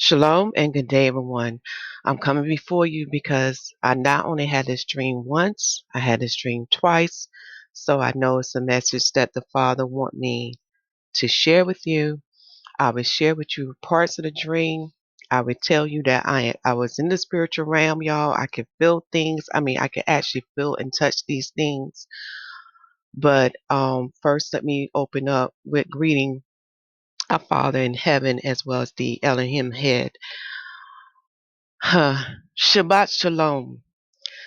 Shalom and good day, everyone. I'm coming before you because I not only had this dream once, I had this dream twice. So I know it's a message that the Father want me to share with you. I will share with you parts of the dream. I would tell you that I was in the spiritual realm, y'all. I could feel things. I mean, I could actually feel and touch these things. But first, let me open up with greeting our Father in heaven as well as the Elohim head. Shabbat Shalom.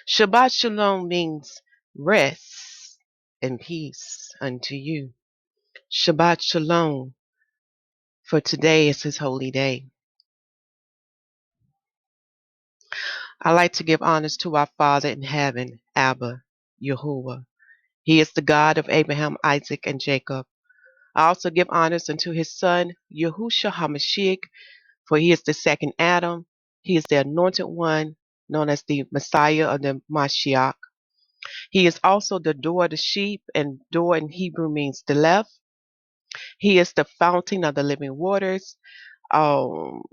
Shabbat Shalom means rest and peace unto you. Shabbat Shalom, for today is his holy day. I like to give honors to our Father in heaven, Abba, Yahuwah. He is the God of Abraham, Isaac, and Jacob. I also give honors unto his son, Yahusha HaMashiach, for he is the second Adam. He is the anointed one, known as the Messiah of the Mashiach. He is also the door of the sheep, and door in Hebrew means the left. He is the fountain of the living waters. Um,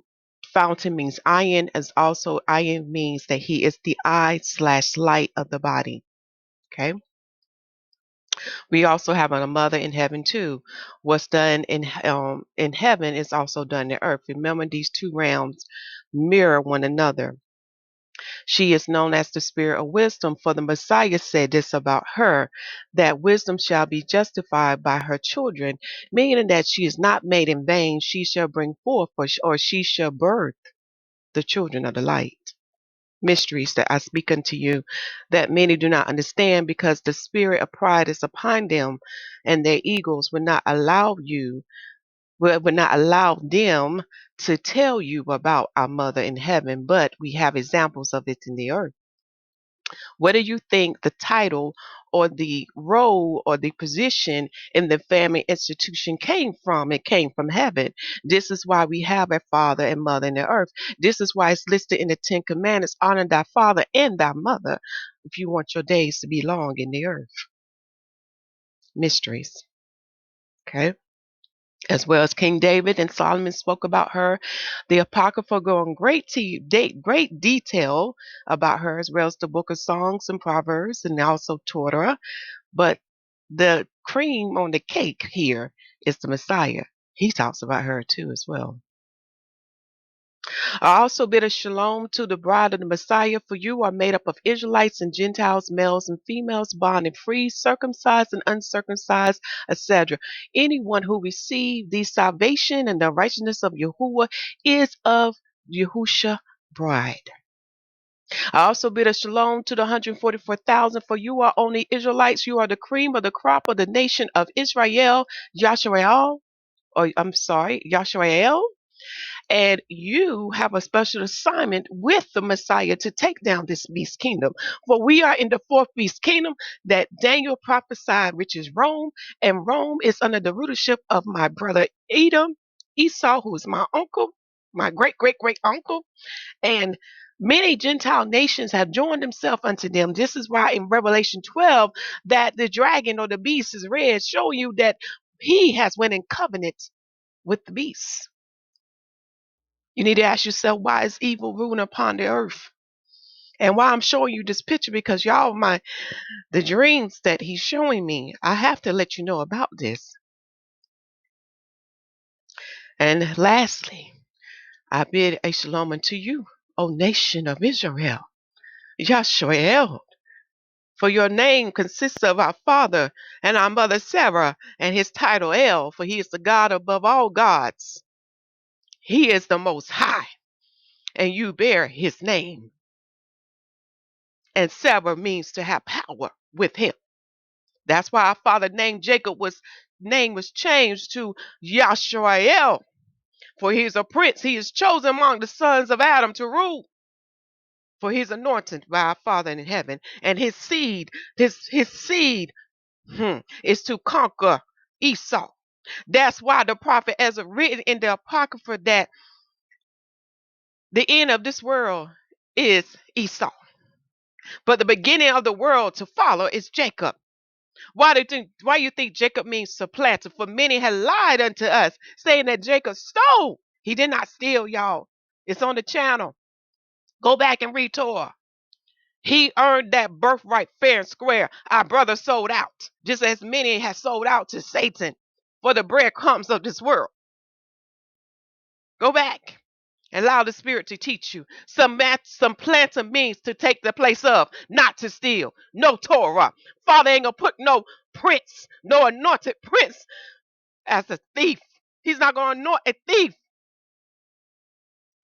Fountain means iron, as also iron means that he is the eye slash light of the body. Okay. We also have a mother in heaven too. What's done in heaven is also done in earth. Remember, these two realms mirror one another. She is known as the spirit of wisdom, for the Messiah said this about her, that wisdom shall be justified by her children, meaning that she is not made in vain. She shall bring forth, or she shall birth the children of the light. Mysteries that I speak unto you that many do not understand, because the spirit of pride is upon them, and their egos will not allow would not allow them to tell you about our mother in heaven, but we have examples of it in the earth. What do you think the title or the role or the position in the family institution came from? It came from heaven. This is why we have a father and mother in the earth. This is why it's listed in the Ten Commandments: honor thy father and thy mother if you want your days to be long in the earth. Mysteries. Okay. As well as King David and Solomon spoke about her. The Apocrypha go in great detail about her, as well as the Book of Songs and Proverbs, and also Torah. But the cream on the cake here is the Messiah. He talks about her too as well. I also bid a shalom to the bride of the Messiah, for you are made up of Israelites and Gentiles, males and females, bond and free, circumcised and uncircumcised, etc. Anyone who received the salvation and the righteousness of Yahuwah is of Yahusha bride. I also bid a shalom to the 144,000, for you are only Israelites. You are the cream of the crop of the nation of Israel, Yasharal, or I'm sorry, Yasharal. And you have a special assignment with the Messiah to take down this beast kingdom. For we are in the fourth beast kingdom that Daniel prophesied, which is Rome. And Rome is under the rulership of my brother Edom, Esau, who is my uncle, my great great great uncle. And many Gentile nations have joined themselves unto them. This is why in Revelation 12 that the dragon or the beast is red, showing you that he has went in covenant with the beast. You need to ask yourself, why is evil ruling upon the earth? And why I'm showing you this picture, because y'all, the dreams that he's showing me, I have to let you know about this. And lastly, I bid a shalom unto you, O nation of Israel. Yashael. For your name consists of our father and our mother Sarah, and his title El, for he is the God above all gods. He is the most high, and you bear his name. And Sarah means to have power with him. That's why our father named Jacob name was changed to Yashael, for he is a prince. He is chosen among the sons of Adam to rule. For he is anointed by our Father in heaven, and his seed is to conquer Esau. That's why the prophet Ezra written in the Apocrypha that the end of this world is Esau. But the beginning of the world to follow is Jacob. Why you think Jacob means supplanter? For many have lied unto us, saying that Jacob stole. He did not steal, y'all. It's on the channel. Go back and read Torah. He earned that birthright fair and square. Our brother sold out, just as many have sold out to Satan for the breadcrumbs of this world. Go back and allow the Spirit to teach you. Some planting means to take the place of, not to steal. No Torah. Father ain't gonna put no prince, no anointed prince as a thief. He's not gonna anoint a thief.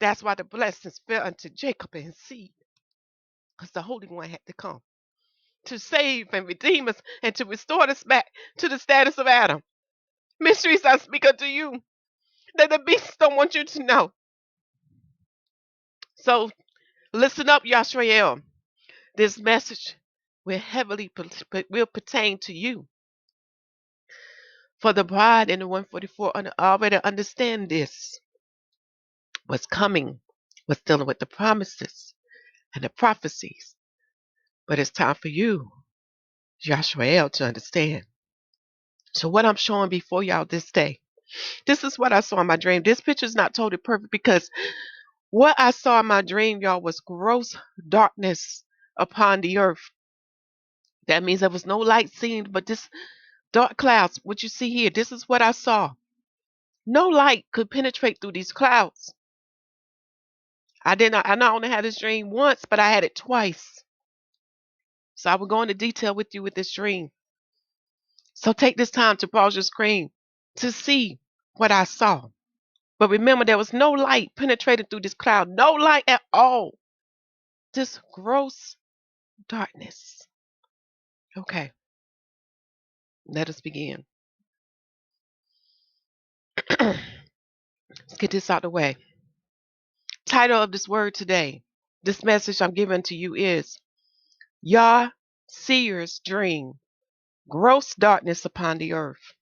That's why the blessings fell unto Jacob and his seed, because the Holy One had to come to save and redeem us and to restore us back to the status of Adam. Mysteries I speak unto you that the beasts don't want you to know. So listen up, Yashrael. This message will will pertain to you. For the bride in the 144 already understand this. What's coming was dealing with the promises and the prophecies. But it's time for you, Yashrael, to understand. So what I'm showing before y'all this day, this is what I saw in my dream. This picture is not totally perfect because what I saw in my dream, y'all, was gross darkness upon the earth. That means there was no light seen, but this dark clouds, what you see here, this is what I saw. No light could penetrate through these clouds. I not only had this dream once, but I had it twice. So I will go into detail with you with this dream. So take this time to pause your screen to see what I saw. But remember, there was no light penetrating through this cloud. No light at all. Just gross darkness. Okay, let us begin. Let's get this out of the way. Title of this word today, this message I'm giving to you is YAH, Seer's Dream, Gross Darkness Upon the Earth.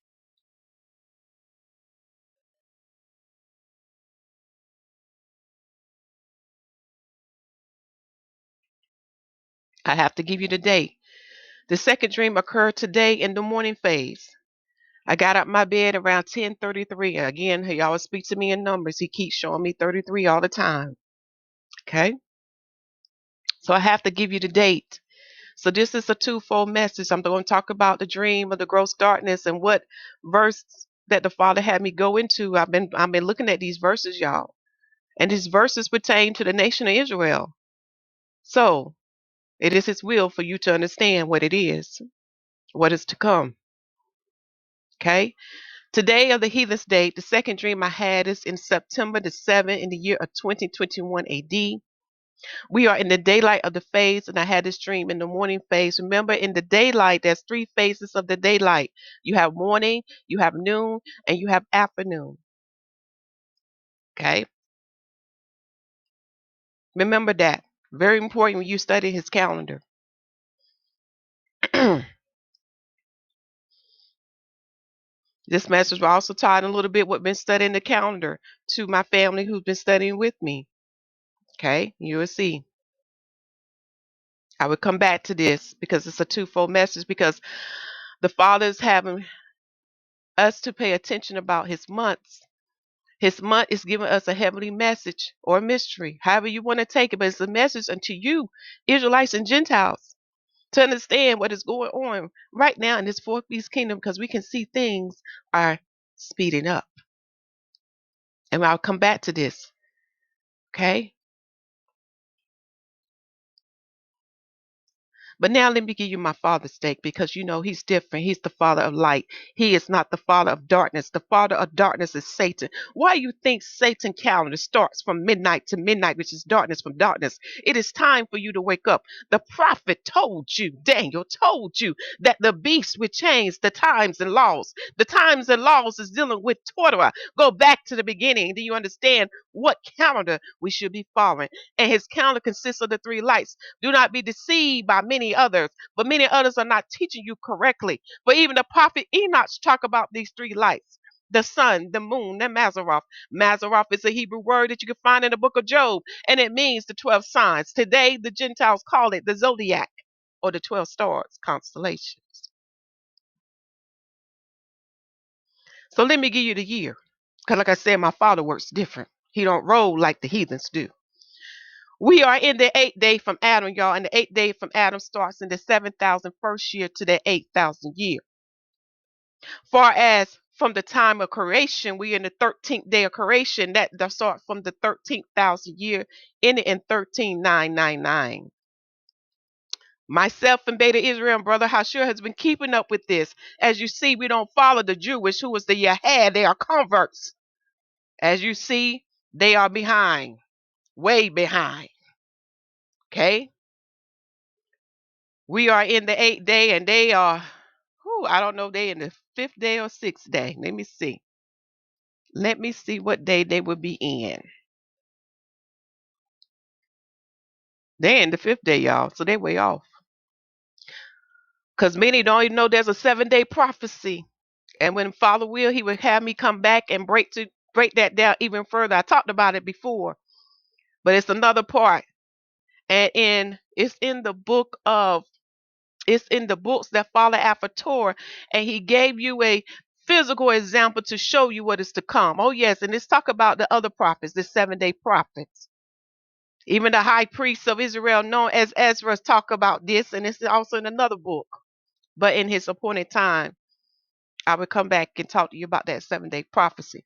I have to give you the date. The second dream occurred today in the morning phase. I got out my bed around 10:33. Again, he always speaks to me in numbers. He keeps showing me 33 all the time. Okay? So I have to give you the date. So this is a twofold message. I'm going to talk about the dream of the gross darkness and what verse that the Father had me go into. I've been looking at these verses, y'all. And these verses pertain to the nation of Israel. So it is his will for you to understand what it is, what is to come. Okay? Today of the Heathen's date, the second dream I had is in September the 7th in the year of 2021 AD. We are in the daylight of the phase, and I had this dream in the morning phase. Remember, in the daylight, there's three phases of the daylight. You have morning, you have noon, and you have afternoon. Okay? Remember that. Very important when you study his calendar. This message will also tie in a little bit what been studying the calendar to my family who's been studying with me. Okay? You will see. I will come back to this because it's a twofold message because the Father is having us to pay attention about his months. His month is giving us a heavenly message or mystery, however you want to take it, but it's a message unto you, Israelites and Gentiles, to understand what is going on right now in this fourth beast kingdom because we can see things are speeding up. And I'll come back to this. Okay? But now let me give you my father's stake because you know he's different. He's the father of light. He is not the father of darkness. The father of darkness is Satan. Why you think Satan's calendar starts from midnight to midnight, which is darkness from darkness? It is time for you to wake up. The prophet told you, Daniel told you that the beast would change the times and laws. The times and laws is dealing with Torah. Go back to the beginning. Do you understand what calendar we should be following? And his calendar consists of the three lights. Do not be deceived by many others, but many others are not teaching you correctly. But even the prophet Enoch talk about these three lights: the sun, the moon, and Mazaroth. Mazaroth is a Hebrew word that you can find in the book of Job, and it means the 12 signs. Today, the Gentiles call it the zodiac or the 12 stars, constellations. So let me give you the year, because like I said, my father works different. He don't roll like the heathens do. We are in the 8th day from Adam, y'all, and the 8th day from Adam starts in the 7,001st year to the 8,000th year. Far as from the time of creation, we in the 13th day of creation. That start from the 13,000th year, ending in 13,999. Myself and Beta Israel and Brother Yahusha has been keeping up with this. As you see, we don't follow the Jewish, who was the YAHA. They are converts. As you see, they are behind, way behind. Okay? We are in the 8th day, and they are, I don't know if they in the 5th day or 6th day. Let me see. Let me see what day they would be in. They're in the 5th day, y'all, so they're way off. Because many don't even know there's a 7-day prophecy. And when Father will, he would have me come back and break that down even further. I talked about it before, but it's another part. And it's in the books that follow after Torah, and he gave you a physical example to show you what is to come. Oh yes, and let's talk about the other prophets, the 7-day prophets. Even the high priest of Israel, known as Ezra, talk about this, and it's also in another book. But in his appointed time, I will come back and talk to you about that 7-day prophecy.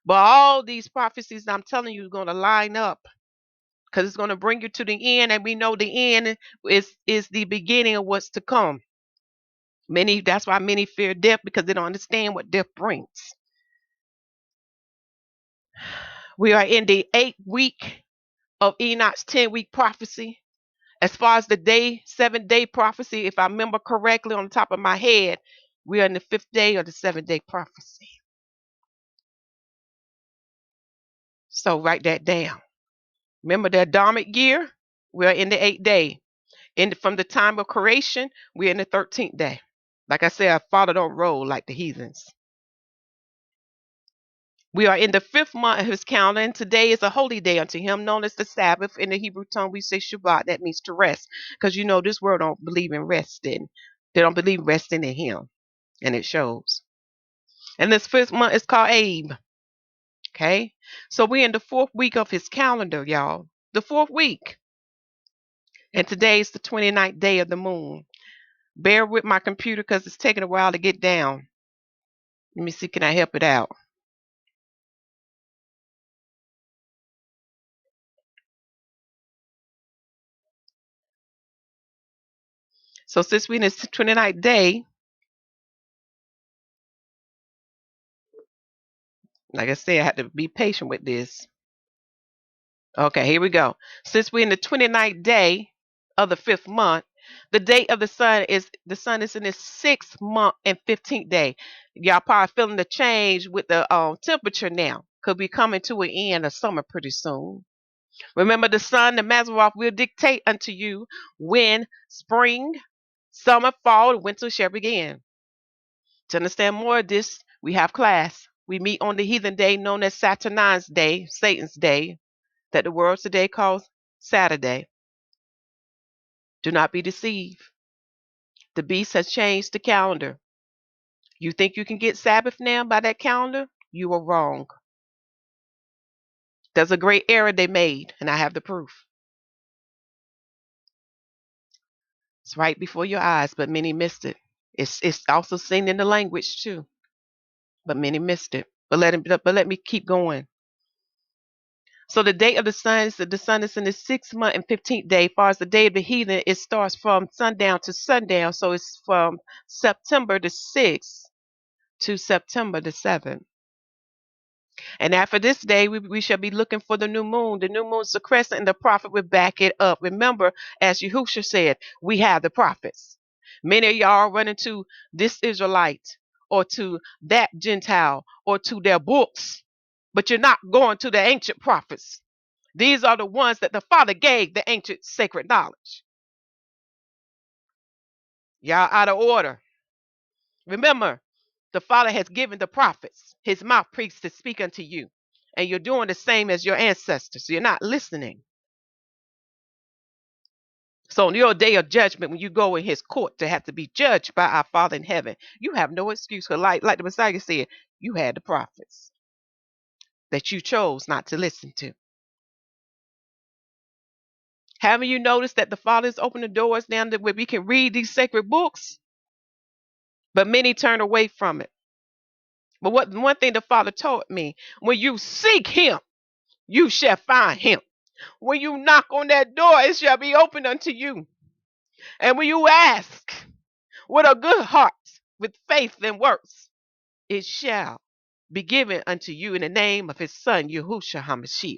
But all these prophecies I'm telling you is going to line up, because it's going to bring you to the end, and we know the end is the beginning of what's to come. That's why many fear death, because they don't understand what death brings. We are in the 8th week of Enoch's 10-week prophecy. As far as the 7-day prophecy, if I remember correctly on the top of my head, we are in the 5th day of the 7-day prophecy. So write that down. Remember the Adamic year? We are in the 8th day. From the time of creation, we're in the 13th day. Like I said, our Father don't roll like the heathens. We are in the 5th month of his calendar, and today is a holy day unto him, known as the Sabbath. In the Hebrew tongue, we say Shabbat. That means to rest, because this world don't believe in resting. They don't believe resting in him, and it shows. And this 5th month is called Abe. Okay, so we're in the 4th week of his calendar, y'all. The 4th week, and today is the 29th day of the moon. Bear with my computer because it's taking a while to get down. Let me see, can I help it out? So since we're in the 29th day, like I said, I had to be patient with this. Okay, here we go. Since we're in the 29th day of the 5th month, the date of the sun is in its 6th month and 15th day. Y'all probably feeling the change with the temperature now. Could be coming to an end of summer pretty soon. Remember, the sun, the Mazzaroth, will dictate unto you when spring, summer, fall, and winter shall begin. To understand more of this, we have class. We meet on the heathen day known as Saturnine Day, Satan's Day, that the world today calls Saturday. Do not be deceived. The beast has changed the calendar. You think you can get Sabbath now by that calendar? You are wrong. There's a great error they made, and I have the proof. It's right before your eyes, but many missed it. It's also seen in the language too, but many missed it. But let me keep going. So the day of the sun is in the 6th month and 15th day. As far as the day of the heathen, it starts from sundown to sundown. So it's from September the 6th to September the 7th. And after this day, we shall be looking for the new moon. The new moon's the crescent, and the prophet will back it up. Remember, as Yahusha said, we have the prophets. Many of y'all are running to this Israelite or to that Gentile or to their books, but you're not going to the ancient prophets. These are the ones that the Father gave the ancient sacred knowledge. Y'all out of order. Remember, the Father has given the prophets his mouthpiece to speak unto you. And you're doing the same as your ancestors. You're not listening. So on your day of judgment, when you go in his court to have to be judged by our Father in heaven, you have no excuse. Like the Messiah said, you had the prophets. that you chose not to listen to. Haven't you noticed that the Father has opened the doors now that where we can read these sacred books? But many turn away from it. But one thing the Father told me, when you seek him, you shall find him. When you knock on that door, it shall be opened unto you. And when you ask with a good heart, with faith and works, it shall be given unto you in the name of his son, Yahusha The Messiah.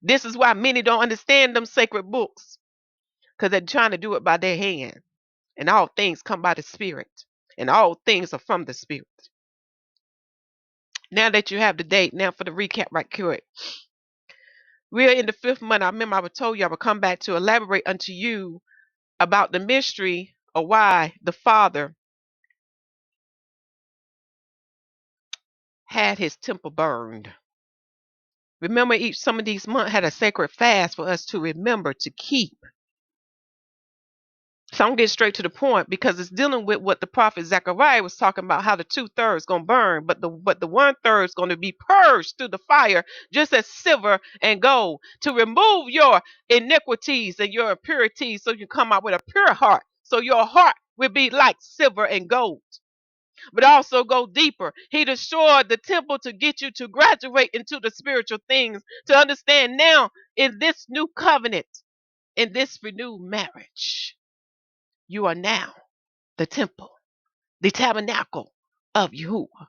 This is why many don't understand them sacred books, because they're trying to do it by their hand. And all things come by the Spirit, and all things are from the Spirit. Now that you have the date, now for the recap right quick. We are in the 5th month. I remember I told you I would come back to elaborate unto you about the mystery of why the Father had his temple burned. Remember, some of these months had a sacred fast for us to remember to keep. So I'm getting straight to the point because it's dealing with what the prophet Zechariah was talking about, how the 2/3 gonna burn, but the 1/3 is gonna be purged through the fire, just as silver and gold, to remove your iniquities and your impurities, so you come out with a pure heart. So your heart will be like silver and gold. But also go deeper. He destroyed the temple to get you to graduate into the spiritual things, to understand now in this new covenant, in this renewed marriage, you are now the temple, the tabernacle of Yahuwah.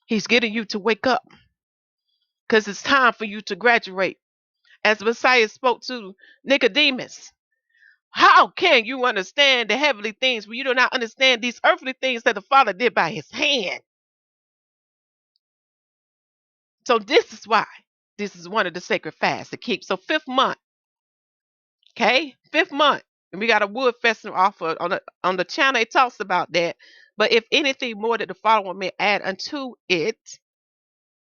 He's getting you to wake up because it's time for you to graduate. As the Messiah spoke to Nicodemus, how can you understand the heavenly things when you do not understand these earthly things that the Father did by his hand? So this is why this is one of the sacred fasts to keep. So 5th month, okay, 5th month, and we got a wood festival offer on the channel. It talks about that. But if anything more that the Father want me to add unto it,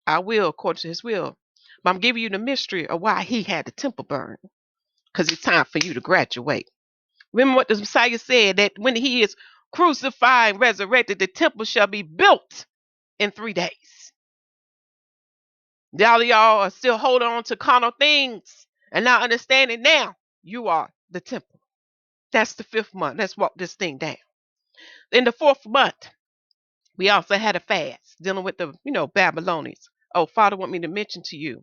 I will, according to his will. But I'm giving you the mystery of why he had the temple burned. Because it's time for you to graduate. Remember what the Messiah said, that when he is crucified and resurrected, the temple shall be built in 3 days. Y'all are still holding on to carnal things and not understanding now you are the temple. That's the 5th month. Let's walk this thing down. In the 4th month, we also had a fast dealing with the, Babylonians. Oh, Father want me to mention to you,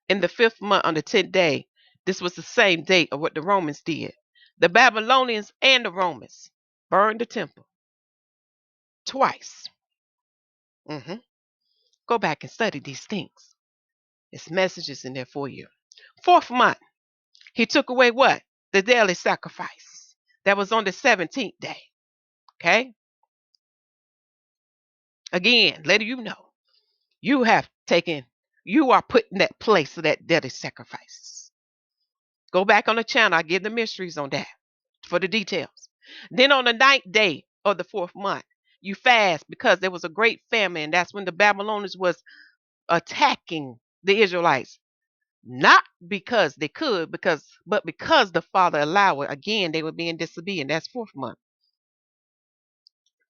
in the 5th month on the 10th day, this was the same date of what the Romans did. The Babylonians and the Romans burned the temple twice. Go back and study these things. It's messages in there for you. 4th month, he took away what? The daily sacrifice. That was on the 17th day. Okay? Again, letting you know, you are put in that place of that daily sacrifice. Go back on the channel. I give the mysteries on that for the details. Then on the 9th day of the 4th month, you fast because there was a great famine. That's when the Babylonians was attacking the Israelites. Not because they could, but because the Father allowed it. Again, they were being disobedient. That's 4th month.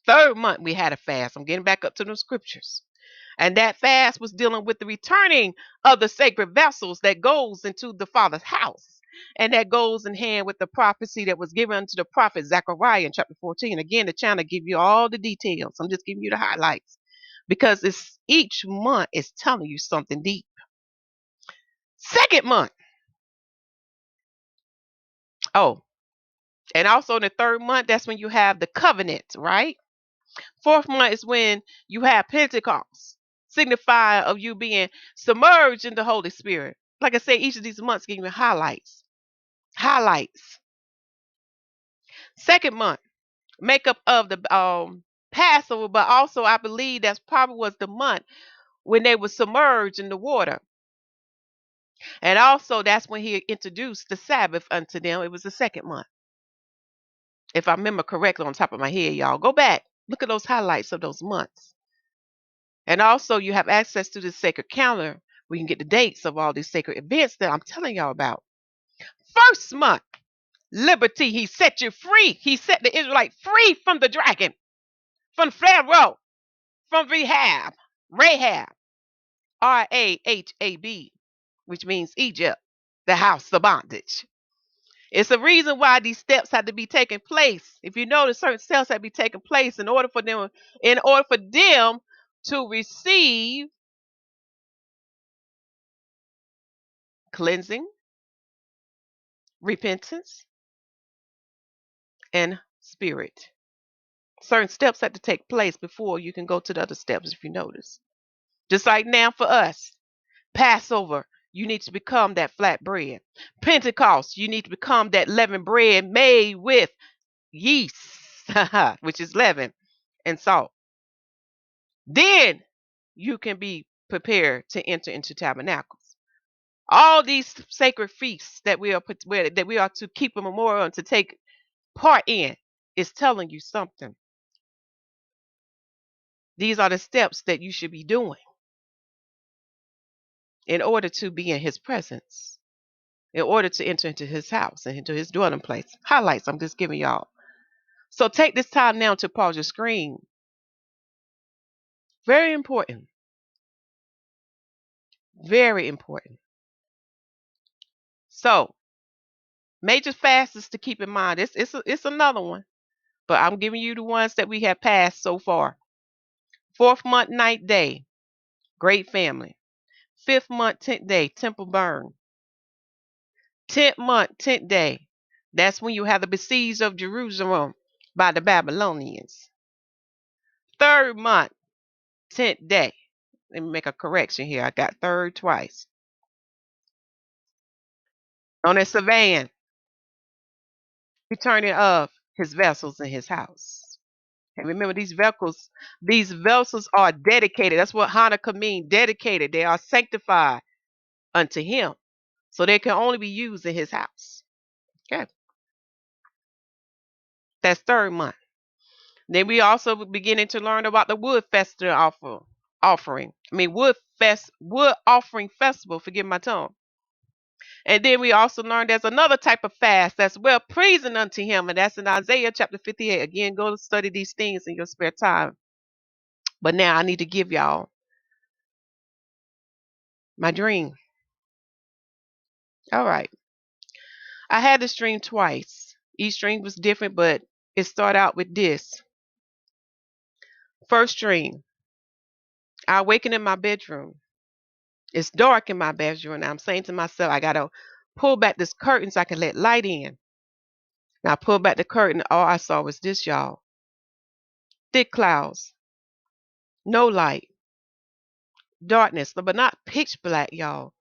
3rd month, we had a fast. I'm getting back up to the scriptures. And that fast was dealing with the returning of the sacred vessels that goes into the Father's house. And that goes in hand with the prophecy that was given to the prophet Zechariah in chapter 14. Again, the channel give you all the details. I'm just giving you the highlights because each month is telling you something deep. 2nd month. Oh, and also in the 3rd month, that's when you have the covenant, right? 4th month is when you have Pentecost, signify of you being submerged in the Holy Spirit. Like I say, each of these months give you highlights. Highlights. 2nd month, makeup of the Passover, but also I believe that's probably was the month when they were submerged in the water. And also that's when he introduced the Sabbath unto them. It was the 2nd month. If I remember correctly on top of my head, y'all. Go back. Look at those highlights of those months. And also you have access to the sacred calendar where you can get the dates of all these sacred events that I'm telling y'all about. 1st month, liberty. He set you free. He set the Israelite free from the dragon, from Pharaoh, from Rehab. Rahab, Rahab, which means Egypt, the house of bondage. It's a reason why these steps had to be taking place. If you notice, certain steps had to be taking place in order for them to receive cleansing, repentance, and spirit. Certain steps had to take place before you can go to the other steps, if you notice. Just like now for us, Passover, you need to become that flat bread. Pentecost, you need to become that leavened bread made with yeast, which is leaven and salt. Then you can be prepared to enter into tabernacles. All these sacred feasts that we are to keep a memorial and to take part in is telling you something. These are the steps that you should be doing in order to be in his presence, in order to enter into his house and into his dwelling place. Highlights I'm just giving y'all. So take this time now to pause your screen. Very important. Very important. So, major fasts to keep in mind. It's another one, but I'm giving you the ones that we have passed so far. 4th month, 9th day, great family. 5th month, 10th day, temple burn. 10th month, 10th day, that's when you have the besiege of Jerusalem by the Babylonians. 3rd month, 10th day. Let me make a correction here. I got third twice. On a Savan, returning of his vessels in his house. And remember, these vessels are dedicated. That's what Hanukkah means, dedicated. They are sanctified unto him. So they can only be used in his house. Okay. That's 3rd month. Then we also beginning to learn about the wood festival offering. I mean wood offering festival, forgive my tongue. And then we also learned there's another type of fast that's well pleasing unto him, and that's in Isaiah chapter 58. Again, go to study these things in your spare time. But now I need to give y'all my dream. All right. I had this dream twice. Each dream was different, but it started out with this. First dream, I awaken in my bedroom. It's dark in my bedroom, and I'm saying to myself, I gotta pull back this curtain so I can let light in. Now I pulled back the curtain. All I saw was this, y'all. Thick clouds, no light, darkness, but not pitch black, y'all.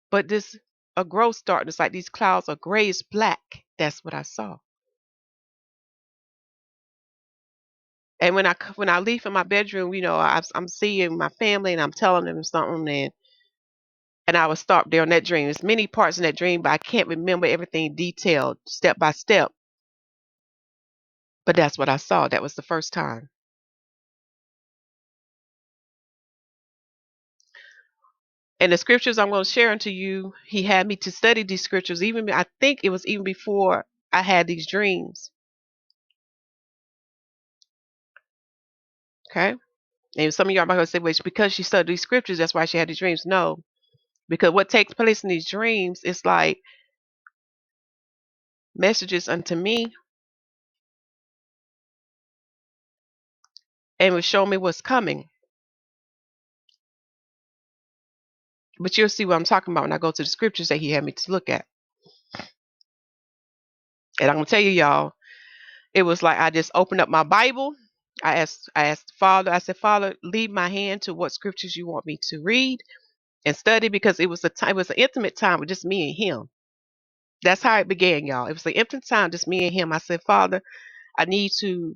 But this a gross darkness, like these clouds are grayish black. That's what I saw. And when I leave from my bedroom, I'm seeing my family and I'm telling them something, and I was stopped there on that dream. There's many parts in that dream, but I can't remember everything detailed step by step. But that's what I saw. That was the first time. And the scriptures I'm going to share unto you, he had me to study these scriptures. Even I think it was even before I had these dreams. Okay. And some of y'all might going to say, well, it's because she studied these scriptures, that's why she had these dreams. No, because what takes place in these dreams is like messages unto me, and will show me what's coming. But you'll see what I'm talking about when I go to the scriptures that he had me to look at. And I'm going to tell you, y'all, it was like I just opened up my Bible. I asked Father, I said, Father, lead my hand to what scriptures you want me to read and study, because it was it was an intimate time with just me and him. That's how it began, y'all. It was an intimate time, just me and him. I said, Father, I need to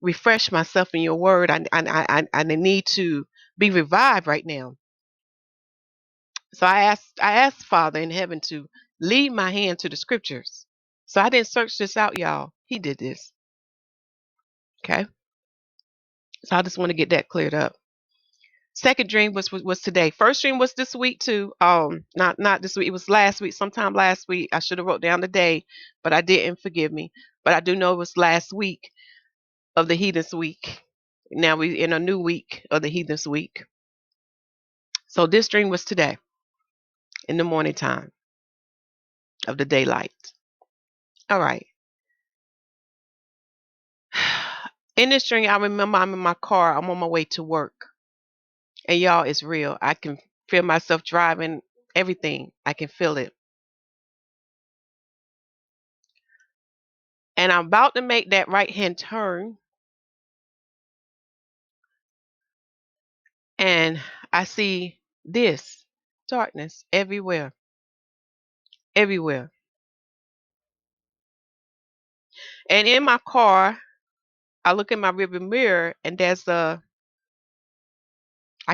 refresh myself in your word. I need to be revived right now. So I asked Father in heaven to lead my hand to the scriptures. So I didn't search this out, y'all. He did this. Okay. So I just want to get that cleared up. Second dream was today. First dream was this week too. Not this week. It was last week. Sometime last week. I should have wrote down the day, but I didn't. Forgive me. But I do know it was last week of the Heathen's week. Now we in a new week of the Heathens week. So this dream was today in the morning time of the daylight. All right. In this dream, I remember I'm in my car. I'm on my way to work. And y'all, it's real. I can feel myself driving everything. I can feel it. And I'm about to make that right hand turn. And I see this darkness everywhere. Everywhere. And in my car, I look in my rearview mirror and there's I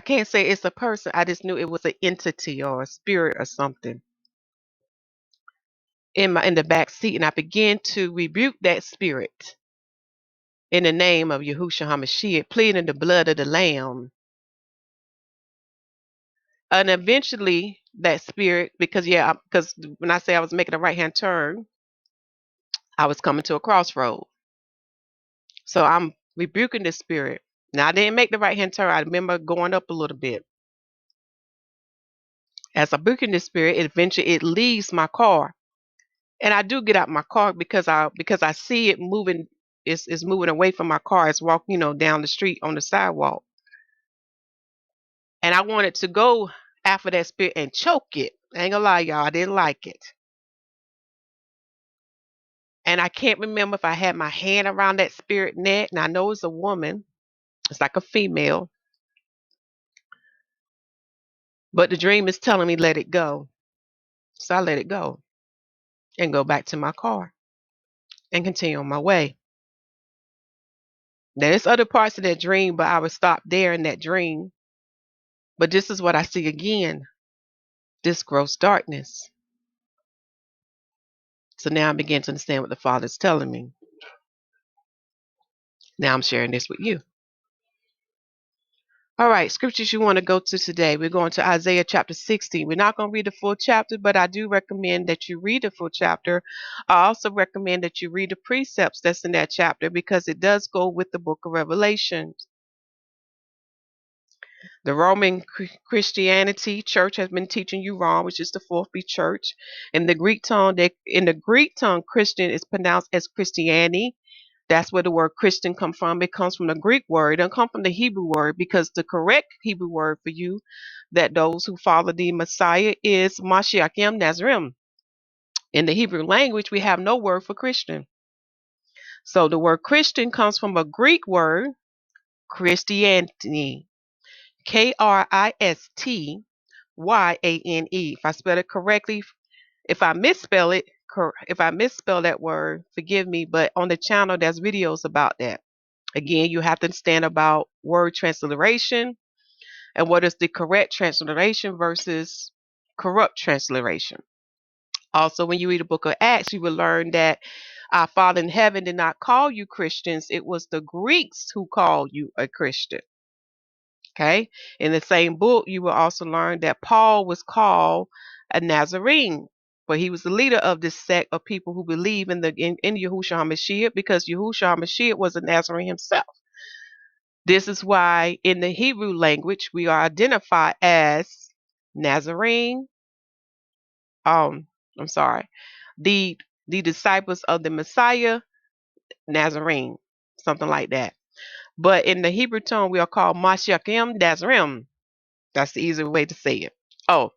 can't say it's a person. I just knew it was an entity or a spirit or something in the back seat. And I began to rebuke that spirit in the name of Yahusha HaMashiach, pleading the blood of the Lamb. And eventually that spirit, because when I say I was making a right hand turn, I was coming to a crossroad. So I'm rebuking the spirit. Now I didn't make the right hand turn. I remember going up a little bit. As I'm rebuking the spirit, eventually it leaves my car. And I do get out my car because I see it moving. It's moving away from my car. It's walking, down the street on the sidewalk. And I wanted to go after that spirit and choke it. I ain't gonna lie, y'all. I didn't like it. And I can't remember if I had my hand around that spirit neck. And I know it's a woman. It's like a female. But the dream is telling me let it go. So I let it go and go back to my car and continue on my way. Now there's other parts of that dream, but I would stop there in that dream. But this is what I see again. This gross darkness. So now I begin to understand what the Father's telling me. Now I'm sharing this with you. All right, scriptures you want to go to today. We're going to Isaiah chapter 60. We're not going to read the full chapter, but I do recommend that you read the full chapter. I also recommend that you read the precepts that's in that chapter because it does go with the book of Revelation. The Roman Christianity church has been teaching you wrong, which is the fourth beast church. In the Greek tongue, Christian is pronounced as Christianity. That's where the word Christian comes from. It comes from the Greek word. It doesn't come from the Hebrew word because the correct Hebrew word for you, that those who follow the Messiah, is Mashiachim Nazarem. In the Hebrew language, we have no word for Christian. So the word Christian comes from a Greek word, Christianity. Kristyane. If I spell it correctly, if I misspell it, if I misspell that word, forgive me. But on the channel, there's videos about that. Again, you have to understand about word transliteration and what is the correct transliteration versus corrupt transliteration. Also, when you read the book of Acts, you will learn that our Father in heaven did not call you Christians. It was the Greeks who called you a Christian. Okay. In the same book, you will also learn that Paul was called a Nazarene, but he was the leader of this sect of people who believe in Yahusha HaMashiach because Yahusha HaMashiach was a Nazarene himself. This is why in the Hebrew language we are identified as Nazarene. I'm sorry, the disciples of the Messiah, Nazarene, something like that. But in the Hebrew tongue, we are called Mashiachim Nazarem. That's the easier way to say it. Oh,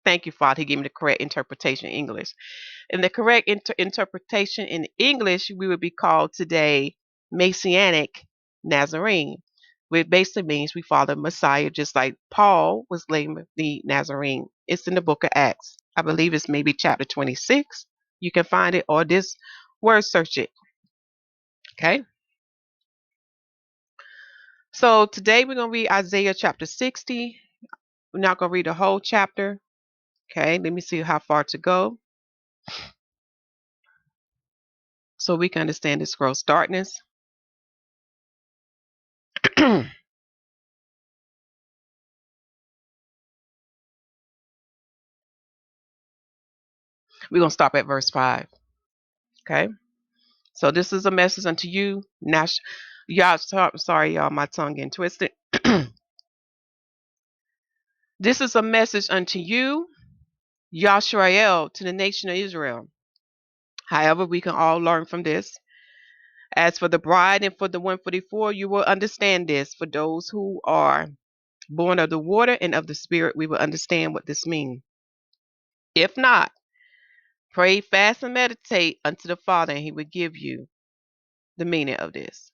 thank you, Father. He gave me the correct interpretation in English. In the correct interpretation in English, we would be called today Messianic Nazarene, which basically means we follow Messiah, just like Paul was named the Nazarene. It's in the book of Acts. I believe it's maybe chapter 26. You can find it or this word search it. Okay. So today we're going to read Isaiah chapter 60. We're not going to read the whole chapter. Okay. Let me see how far to go so we can understand this gross darkness. We're going to stop at verse 5. Okay. So this is a message unto you, Y'all, sorry, y'all, my tongue getting twisted. This is a message unto you, Yashrael, to the nation of Israel. However, we can all learn from this. As for the bride and for the 144, you will understand this. For those who are born of the water and of the spirit, we will understand what this means. If not, pray, fast, and meditate unto the Father, and he will give you the meaning of this.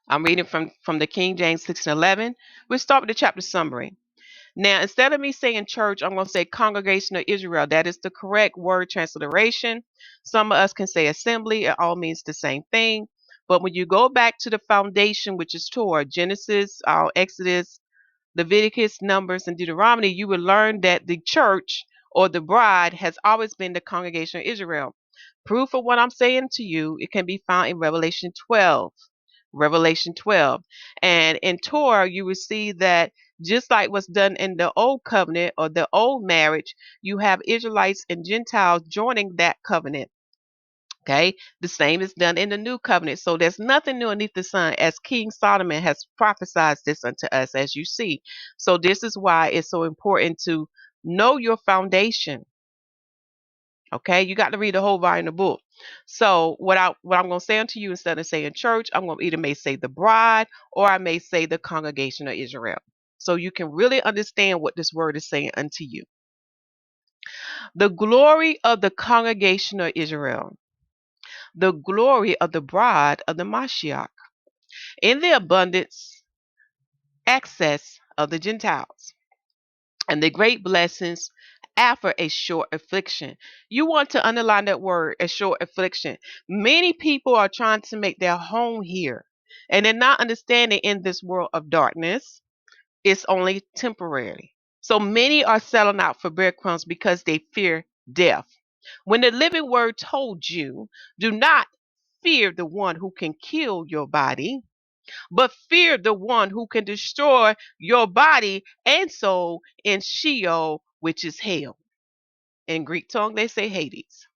I'm reading from the King James 6:11. We'll start with the chapter summary. Now, instead of me saying church, I'm going to say congregation of Israel. That is the correct word transliteration. Some of us can say assembly. It all means the same thing. But when you go back to the foundation, which is Torah, Genesis, Exodus, Leviticus, Numbers, and Deuteronomy, you will learn that the church or the bride has always been the congregation of Israel. Proof of what I'm saying to you, it can be found in Revelation 12. Revelation 12. And in Torah, you will see that just like what's done in the old covenant or the old marriage, you have Israelites and Gentiles joining that covenant. Okay, the same is done in the new covenant. So there's nothing new underneath the sun, as King Solomon has prophesied this unto us, as you see. So this is why it's so important to know your foundation. Okay, you got to read the whole volume of the book. So what I'm going to say unto you, instead of saying church, I'm going to either may say the bride or I may say the congregation of Israel. So you can really understand what this word is saying unto you. The glory of the congregation of Israel, the glory of the bride of the Mashiach, in the abundance, excess of the Gentiles, and the great blessings after a short affliction. You want to underline that word, a short affliction. Many people are trying to make their home here, and they're not understanding in this world of darkness, it's only temporary. So many are selling out for breadcrumbs because they fear death. When the living word told you, do not fear the one who can kill your body, but fear the one who can destroy your body and soul in Sheol, which is hell. In Greek tongue, they say Hades.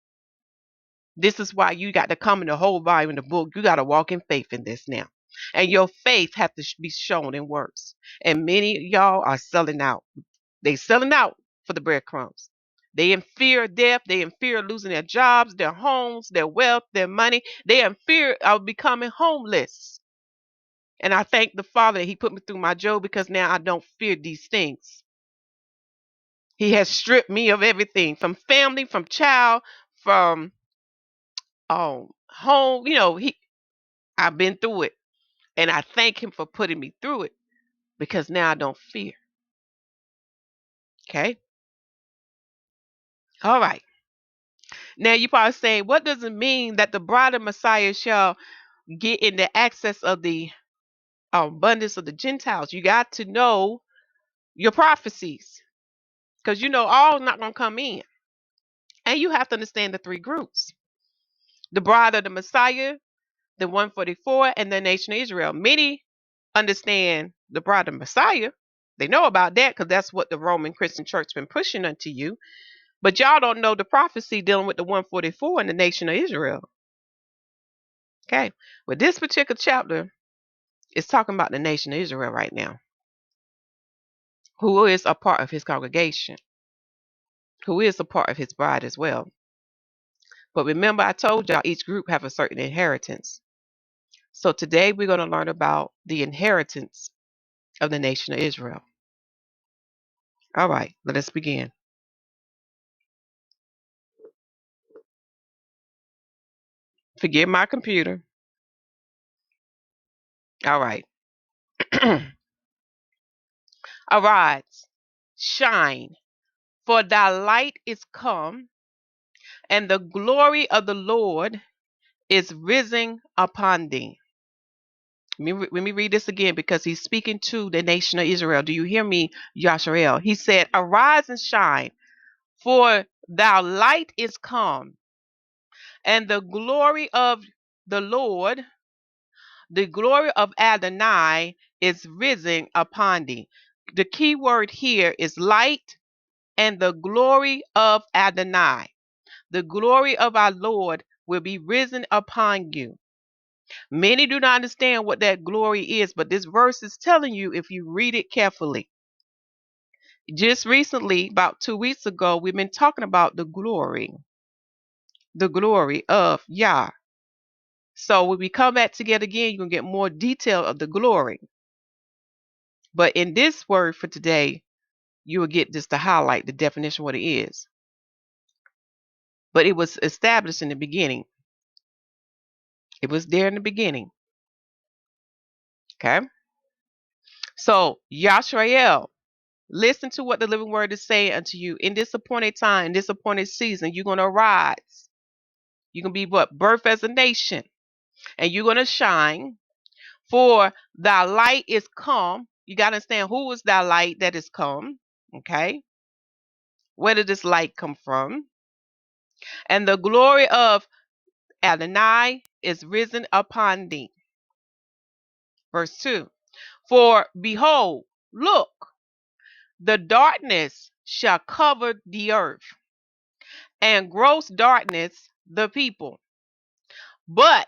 This is why you got to come in the whole volume in the book. You got to walk in faith in this now. And your faith have to be shown in works. And many of y'all are selling out. They selling out for the breadcrumbs. They in fear of death. They in fear of losing their jobs, their homes, their wealth, their money. They in fear of becoming homeless. And I thank the Father that he put me through my Job, because now I don't fear these things. He has stripped me of everything, from family, from child, from home. I've been through it. And I thank him for putting me through it, because now I don't fear. Okay. All right. Now you probably say, what does it mean that the bride of Messiah shall get in the access of the abundance of the Gentiles? You got to know your prophecies, because all not going to come in. And you have to understand the three groups: the bride of the Messiah, the 144, and the nation of Israel. Many understand the bride of Messiah. They know about that because that's what the Roman Christian church been pushing unto you. But y'all don't know the prophecy dealing with the 144 and the nation of Israel. Okay. But this particular chapter is talking about the nation of Israel right now, who is a part of his congregation, who is a part of his bride as well. But remember, I told y'all each group have a certain inheritance. So today we're going to learn about the inheritance of the nation of Israel. All right, let us begin. Forgive my computer. All right. Arise, shine, for thy light is come, and the glory of the Lord is risen upon thee. Let me read this again, because he's speaking to the nation of Israel. Do you hear me, Yashrael? He said, arise and shine, for thy light is come, and the glory of the Lord, the glory of Adonai, is risen upon thee. The key word here is light and the glory of Adonai. The glory of our Lord will be risen upon you. Many do not understand what that glory is, but this verse is telling you if you read it carefully. Just recently, about 2 weeks ago, we've been talking about the glory of Yah. So when we come back together again, you're going to get more detail of the glory. But in this word for today, you will get just to highlight the definition of what it is. But it was established in the beginning. It was there in the beginning. Okay? So, Yashrael, listen to what the living word is saying unto you. In this appointed time, this appointed season, you're going to arise. You're going to be what? Birth as a nation. And you're going to shine. For thy light is come. You got to understand who is thy light that is come. Okay? Where did this light come from? And the glory of Adonai is risen upon thee. Verse 2. For behold, look, the darkness shall cover the earth, and gross darkness the people. But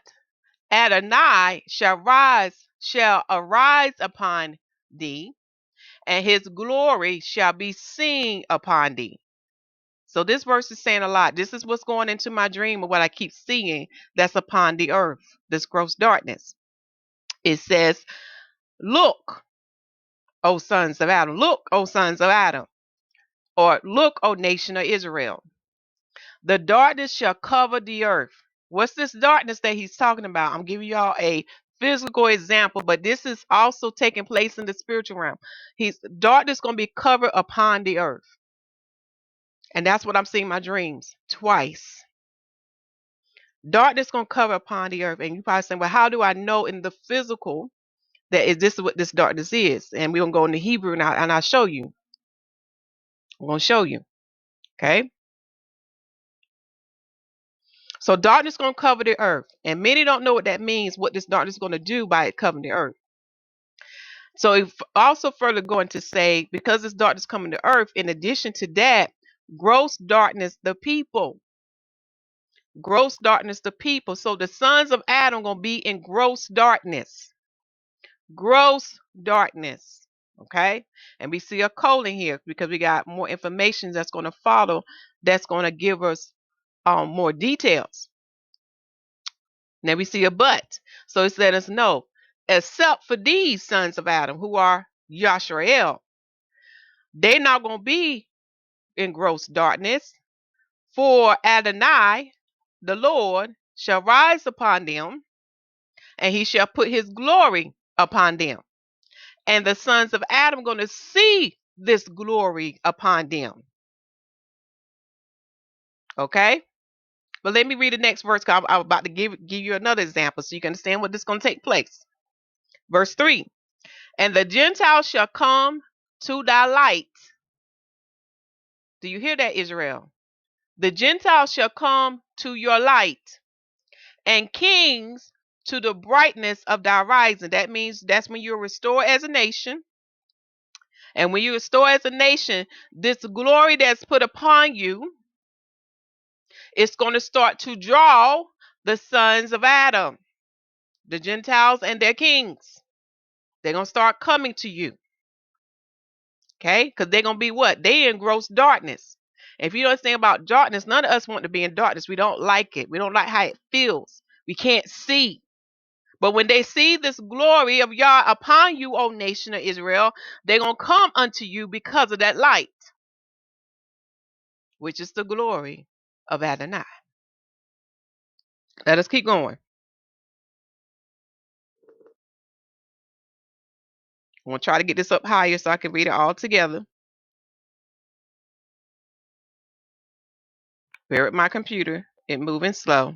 Adonai shall arise upon thee, and his glory shall be seen upon thee. So this verse is saying a lot. This is what's going into my dream of what I keep seeing that's upon the earth, this gross darkness. It says, look, O sons of Adam. Look, O sons of Adam. Or look, O nation of Israel. The darkness shall cover the earth. What's this darkness that he's talking about? I'm giving y'all a physical example, but this is also taking place in the spiritual realm. Darkness going to be covered upon the earth. And that's what I'm seeing in my dreams twice. Darkness going to cover upon the earth. And you probably saying, well, how do I know in the physical that this is what this darkness is? And we're going to go into Hebrew now, and I'll show you. I'm going to show you. Okay. So darkness is going to cover the earth. And many don't know what that means, what this darkness is going to do by it covering the earth. So if also further going to say, because this darkness coming to earth, in addition to that, gross darkness the people. Gross darkness the people. So the sons of Adam going to be in gross darkness. Gross darkness. Okay. And we see a colon here because we got more information that's going to follow that's going to give us more details. Now we see a but. So it's let us know, except for these sons of Adam who are Yashrael, they're not going to be in gross darkness. For Adonai, the Lord, shall rise upon them, and he shall put his glory upon them. And the sons of Adam are going to see this glory upon them. Okay? But let me read the next verse because I'm about to give you another example so you can understand what this is going to take place. Verse 3. And the Gentiles shall come to thy light. Do you hear that, Israel? The Gentiles shall come to your light, and kings to the brightness of thy rising. That means that's when you're restored as a nation. And when you restore as a nation, this glory that's put upon you, it's going to start to draw the sons of Adam, the Gentiles and their kings. They're going to start coming to you. Okay? Because they're going to be what? They in gross darkness. If you don't understand about darkness, none of us want to be in darkness. We don't like it. We don't like how it feels. We can't see. But when they see this glory of Yah upon you, O nation of Israel, they're going to come unto you because of that light, which is the glory of Adonai. Let us keep going. I'm going to try to get this up higher so I can read it all together. Bear with my computer. It's moving slow.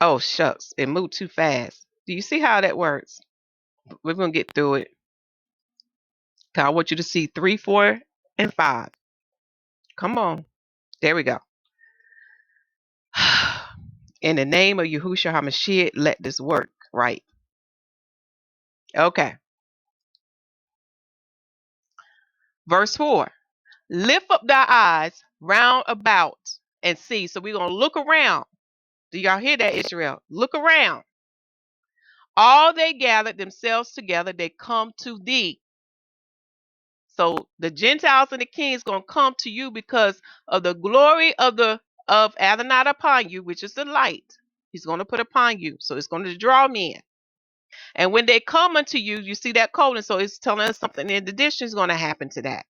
Oh, shucks. It moved too fast. Do you see how that works? We're going to get through it. I want you to see 3, 4, and 5. Come on. There we go. In the name of Yahusha HaMashiach, let this work right. Okay. Verse 4. Lift up thy eyes round about and see. So we're going to look around. Do y'all hear that, Israel? Look around. All they gathered themselves together, they come to thee. So the Gentiles and the kings gonna come to you because of the glory of Adonai upon you, which is the light. He's gonna put upon you. So it's gonna draw men. And when they come unto you, you see that colon. So it's telling us something in addition is gonna happen to that.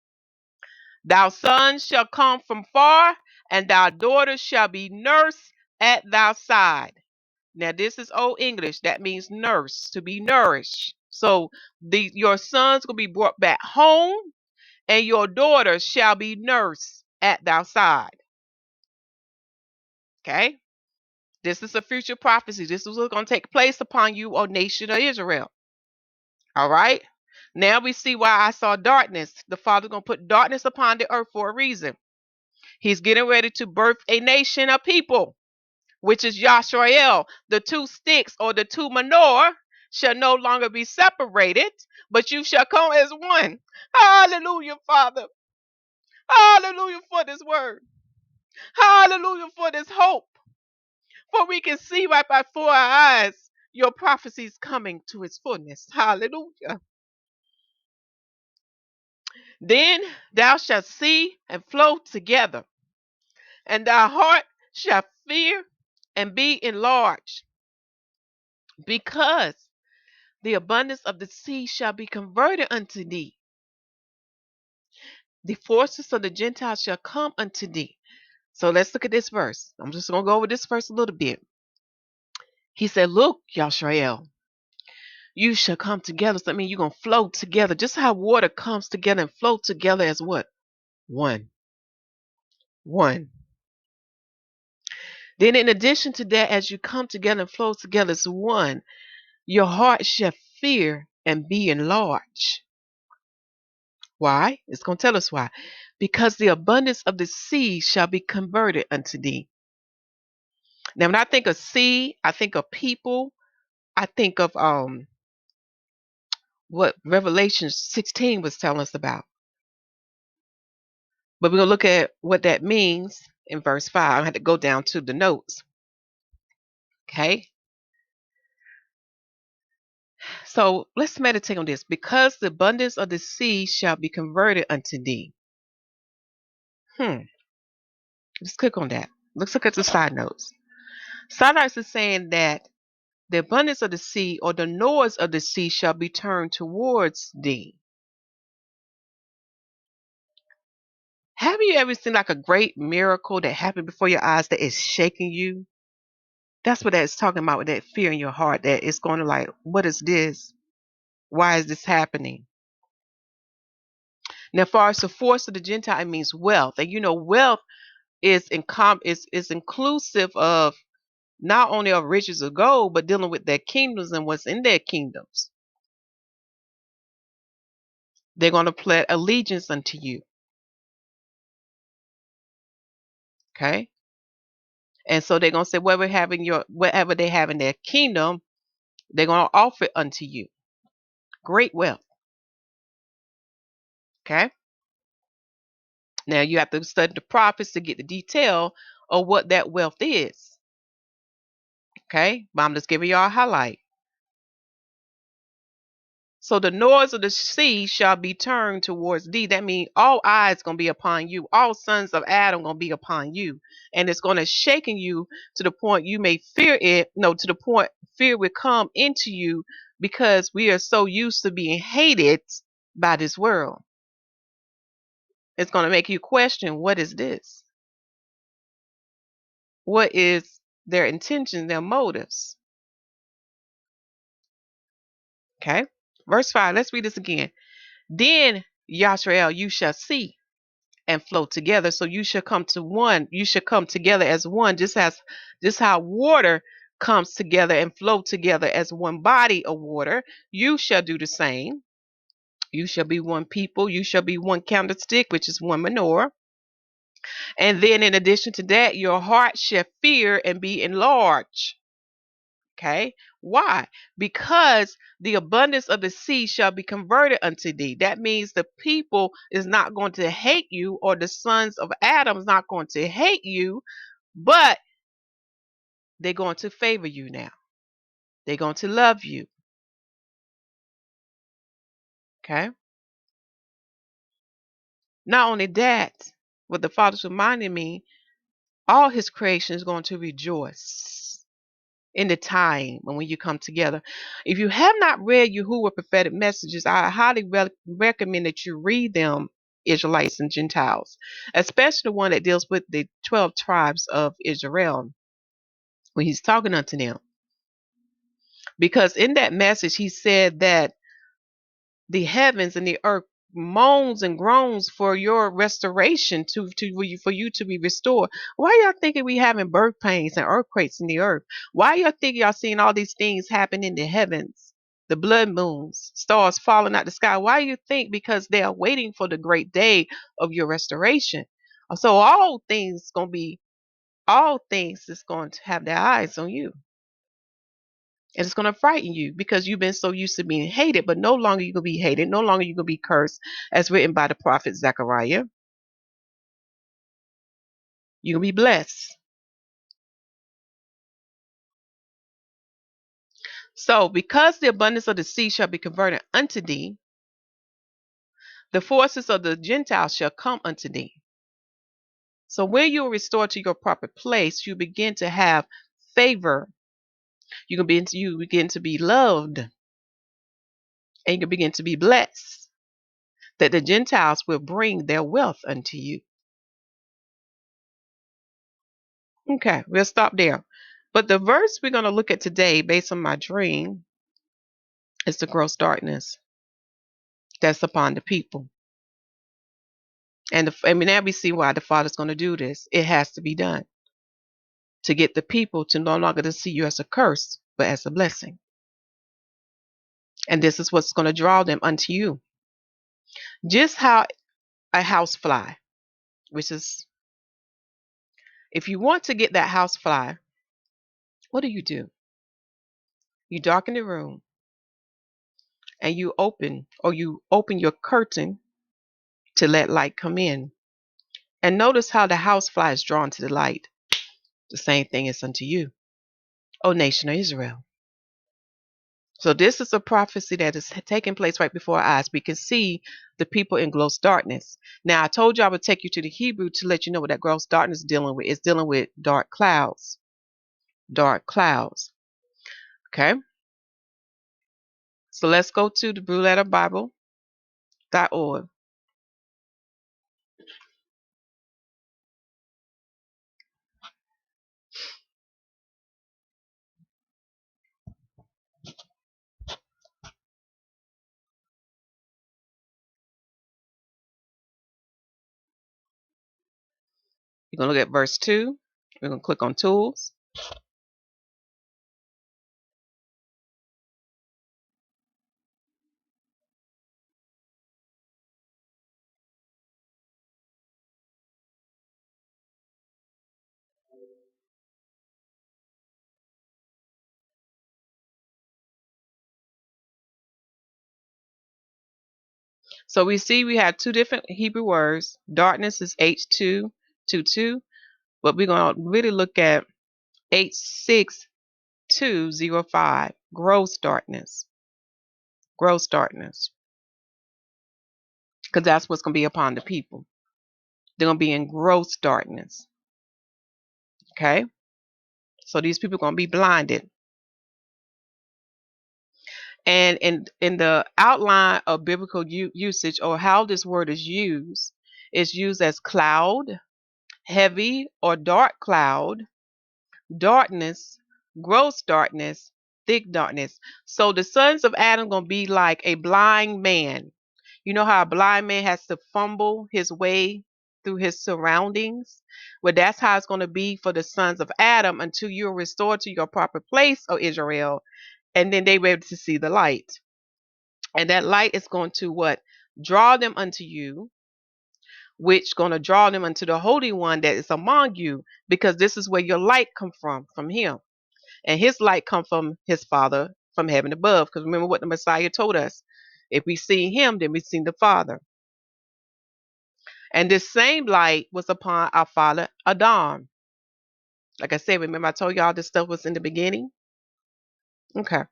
Thy sons shall come from far, and thy daughters shall be nursed at thy side. Now, this is Old English. That means nurse, to be nourished. So your sons will be brought back home, and your daughters shall be nursed at thy side. Okay? This is a future prophecy. This is what's going to take place upon you, O nation of Israel. All right? Now we see why I saw darkness. The Father's going to put darkness upon the earth for a reason. He's getting ready to birth a nation of people, which is Yashrael. The two sticks or the two menorah shall no longer be separated, but you shall come as one. Hallelujah, Father. Hallelujah for this word. Hallelujah for this hope. For we can see right before our eyes your prophecies coming to its fullness. Hallelujah. Then thou shalt see and flow together, and thy heart shall fear and be enlarged, because the abundance of the sea shall be converted unto thee. The forces of the Gentiles shall come unto thee. So let's look at this verse. I'm just going to go over this verse a little bit. He said, look, Yashrael, you shall come together. So that means you're going to flow together. Just how water comes together and flow together as what? One. One. Then in addition to that, as you come together and flow together as one, your heart shall fear and be enlarged. Why? It's going to tell us why. Because the abundance of the sea shall be converted unto thee. Now, when I think of sea, I think of people. I think of what Revelation 16 was telling us about. But we're going to look at what that means in verse 5. I had to go down to the notes. Okay? So let's meditate on this. Because the abundance of the sea shall be converted unto thee. Let's click on that. Let's look at the side notes. Side notes is saying that the abundance of the sea or the noise of the sea shall be turned towards thee. Have you ever seen like a great miracle that happened before your eyes that is shaking you? That's what that's talking about with that fear in your heart that it's going to like, what is this? Why is this happening? Now, far as the force of the Gentile, it means wealth. And you know, wealth is is inclusive of not only of riches of gold, but dealing with their kingdoms and what's in their kingdoms. They're going to pledge allegiance unto you. Okay. And so they're going to say, whatever they have in their kingdom, they're going to offer it unto you. Great wealth. Okay. Now you have to study the prophets to get the detail of what that wealth is. Okay. But I'm just giving y'all a highlight. So the noise of the sea shall be turned towards thee. That means all eyes going to be upon you. All sons of Adam going to be upon you. And it's going to shaking you to the point you may fear it. No, to the point fear will come into you because we are so used to being hated by this world. It's going to make you question, what is this? What is their intention, their motives? Okay. Verse 5. Let's read this again. Then, Yashrael, you shall see and flow together. So you shall come to one. You shall come together as one, just how water comes together and flow together as one body of water. You shall do the same. You shall be one people. You shall be one candlestick, which is one menorah. And then in addition to that, your heart shall fear and be enlarged. Okay. Why? Because the abundance of the sea shall be converted unto thee. That means the people is not going to hate you, or the sons of Adam is not going to hate you, but they're going to favor you now. They're going to love you. Okay? Not only that, what the Father's reminding me, all his creation is going to rejoice in the time when you come together. If you have not read Yahuwah prophetic messages, I highly recommend that you read them, Israelites and Gentiles, especially the one that deals with the 12 tribes of Israel when he's talking unto them. Because in that message, he said that the heavens and the earth moans and groans for your restoration for you to be restored. Why y'all thinking we having birth pains and earthquakes in the earth? Why y'all think y'all seeing all these things happen in the heavens? The blood moons, stars falling out the sky. Why you think? Because they are waiting for the great day of your restoration. So all things is going to have their eyes on you. And it's going to frighten you because you've been so used to being hated, but no longer you going to be hated. No longer you going to be cursed, as written by the prophet Zechariah. You're going to be blessed. So, because the abundance of the sea shall be converted unto thee, the forces of the Gentiles shall come unto thee. So, when you are restored to your proper place, you begin to have favor. You begin to be loved, and you can begin to be blessed. That the Gentiles will bring their wealth unto you. Okay, we'll stop there. But the verse we're going to look at today, based on my dream, is the gross darkness that's upon the people. And now we see why the Father's going to do this. It has to be done to get the people to no longer to see you as a curse, but as a blessing. And this is what's going to draw them unto you. Just how a housefly, which is, if you want to get that housefly, what do? You darken the room and you open your curtain to let light come in. And notice how the housefly is drawn to the light. The same thing is unto you, O nation of Israel. So this is a prophecy that is taking place right before our eyes. We can see the people in gross darkness. Now, I told you I would take you to the Hebrew to let you know what that gross darkness is dealing with. It's dealing with dark clouds. Dark clouds. Okay? So let's go to the BlueLetterBible.org. You're going to look at verse 2. We're going to click on Tools. So we see we have two different Hebrew words. Darkness is H222, but we're going to really look at H6205, gross darkness. Gross darkness. Because that's what's going to be upon the people. They're going to be in gross darkness. Okay? So these people are going to be blinded. And in the outline of biblical usage, or how this word is used, it's used as cloud, heavy or dark cloud, darkness, gross darkness, thick darkness. So the sons of Adam going to be like a blind man. You know how a blind man has to fumble his way through his surroundings? Well, that's how it's going to be for the sons of Adam until you're restored to your proper place, O Israel, and then they were able to see the light. And that light is going to what? Draw them unto you, which going to draw them unto the Holy One that is among you, because this is where your light come from him. And his light come from his Father from heaven above. Because remember what the Messiah told us. If we see him, then we see the Father. And this same light was upon our father Adam. Like I said, remember I told y'all this stuff was in the beginning? Okay.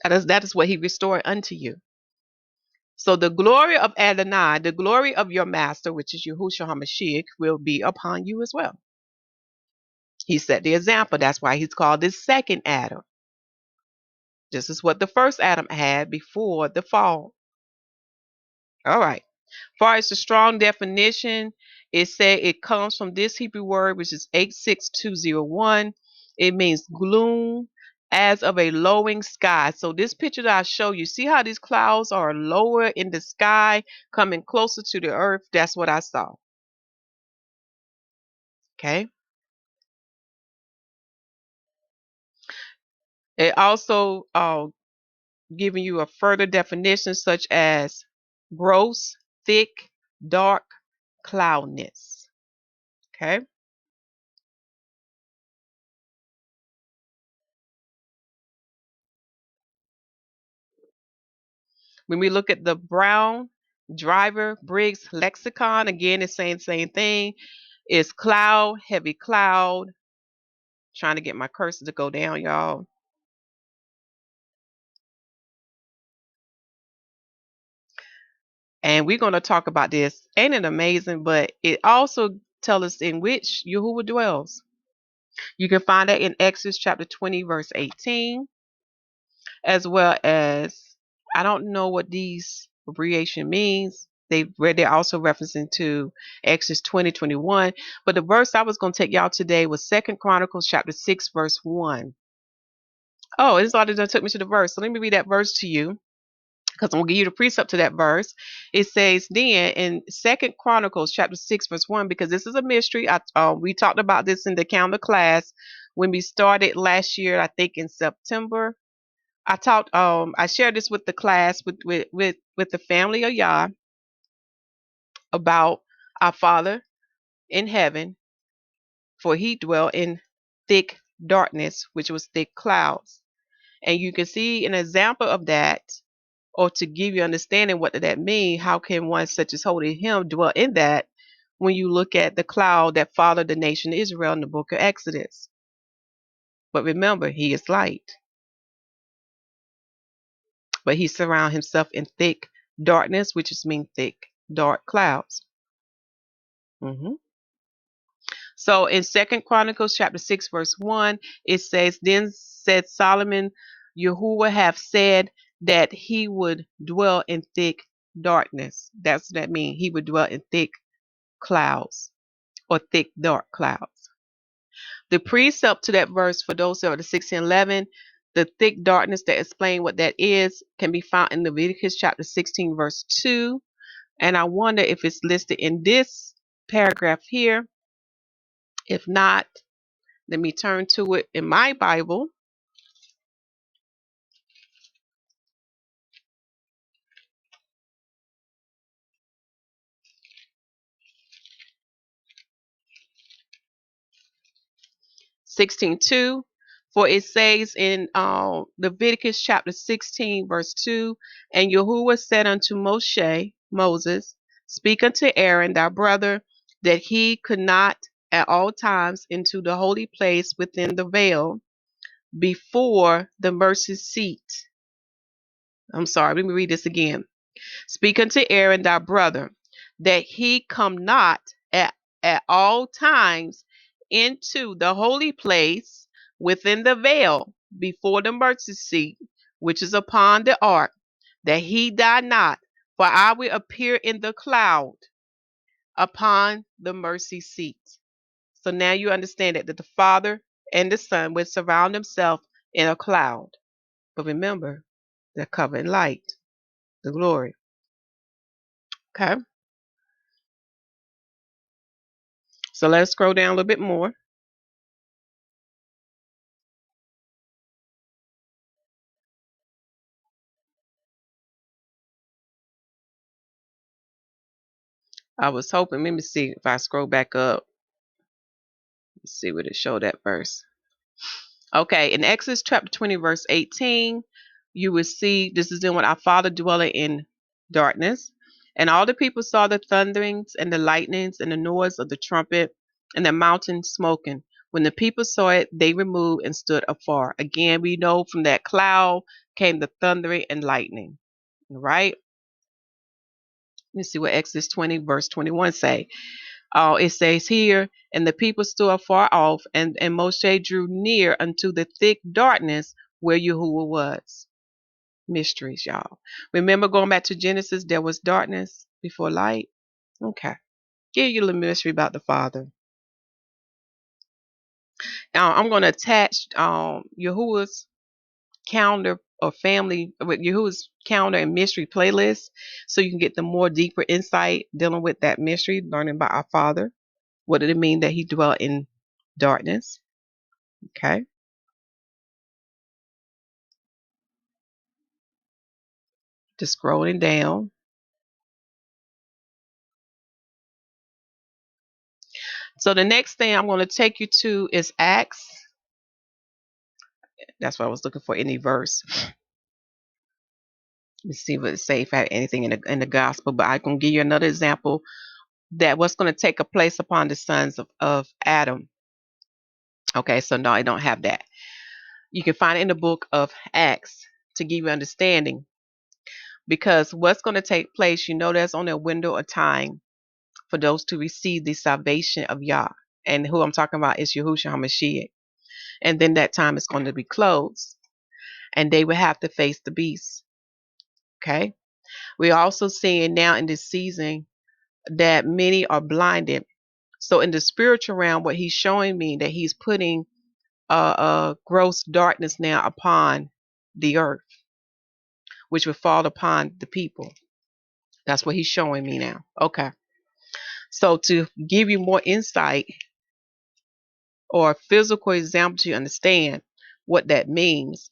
That is what he restored unto you. So the glory of Adonai, the glory of your master, which is Yahusha HaMashiach, will be upon you as well. He set the example. That's why he's called this second Adam. This is what the first Adam had before the fall. All right. Far as the strong definition, it said it comes from this Hebrew word, which is 86201. It means gloom as of a lowering sky. So this picture that I show you, see how these clouds are lower in the sky, coming closer to the earth? That's what I saw. Okay. It also giving you a further definition such as gross, thick, dark cloudness. Okay. When we look at the Brown Driver Briggs lexicon, again, it's saying the same thing. It's cloud, heavy cloud. Trying to get my cursor to go down, y'all. And we're going to talk about this. Ain't it amazing? But it also tells us in which Yahuwah dwells. You can find that in Exodus chapter 20, verse 18, as well as, I don't know what these abbreviation means. They're also referencing to Exodus 20:21. But the verse I was going to take y'all today was Second Chronicles chapter 6, verse 1. Oh, it's already done took me to the verse. So let me read that verse to you, because I'm gonna give you the precept to that verse. It says then in Second Chronicles chapter 6, verse 1, because this is a mystery. We talked about this in the calendar class when we started last year, I think in September. I shared this with the class with the family of Yah about our Father in heaven, for he dwelt in thick darkness, which was thick clouds. And you can see an example of that, or to give you understanding what did that mean, how can one such as holy him dwell in that, when you look at the cloud that followed the nation of Israel in the book of Exodus. But remember, he is light, but he surround himself in thick darkness, which is mean thick dark clouds. So in Second Chronicles chapter 6, verse 1, it says, then said Solomon, Yahuwah have said that he would dwell in thick darkness. That's what that means. He would dwell in thick clouds, or thick dark clouds. The precept to that verse, for those that are the 16:11, the thick darkness that explain what that is, can be found in Leviticus chapter 16, verse 2. And I wonder if it's listed in this paragraph here. If not, let me turn to it in my Bible. (16:2), for it says in Leviticus chapter 16, verse 2, and Yahuwah said unto Moses, speak unto Aaron thy brother, that he could not at all times into the holy place within the veil before the mercy seat. I'm sorry, let me read this again. Speak unto Aaron thy brother, that he come not at all times into the holy place within the veil before the mercy seat, which is upon the ark, that he die not, for I will appear in the cloud upon the mercy seat. So now you understand that the Father and the Son will surround himself in a cloud. But remember, they're covered in light, the glory. Okay. So let's scroll down a little bit more. I was hoping, let me see if I scroll back up. Let's see what it showed that verse. Okay, in Exodus chapter 20, verse 18, you will see this is then when our Father dwelling in darkness. And all the people saw the thunderings and the lightnings and the noise of the trumpet and the mountain smoking, When the people saw it, they removed and stood afar. Again, we know from that cloud came the thundering and lightning. Right? Let me see what Exodus 20, verse 21 say. It says here, and the people stood afar off, and Moshe drew near unto the thick darkness where Yahuwah was. Mysteries, y'all. Remember going back to Genesis, there was darkness before light? Okay. Give you a little mystery about the Father. Now, I'm going to attach Yahuwah's calendar or family with Yahuwah's calendar and mystery playlist so you can get the more deeper insight dealing with that mystery, learning about our Father. What did it mean that he dwelt in darkness? Okay. Just scrolling down. So the next thing I'm going to take you to is Acts. That's what I was looking for, any verse. Let me see what it say if I have anything in the gospel. But I'm going to give you another example that what's going to take a place upon the sons of Adam. Okay, so no, I don't have that. You can find it in the book of Acts to give you understanding. Because what's going to take place, there's only a window of time for those to receive the salvation of Yah. And who I'm talking about is Yahusha HaMashiach. And then that time is going to be closed. And they will have to face the beast. Okay. We're also seeing now in this season that many are blinded. So in the spiritual realm, what he's showing me that he's putting gross darkness now upon the earth, which will fall upon the people. That's what he's showing me now. Okay. So to give you more insight or a physical example to understand what that means,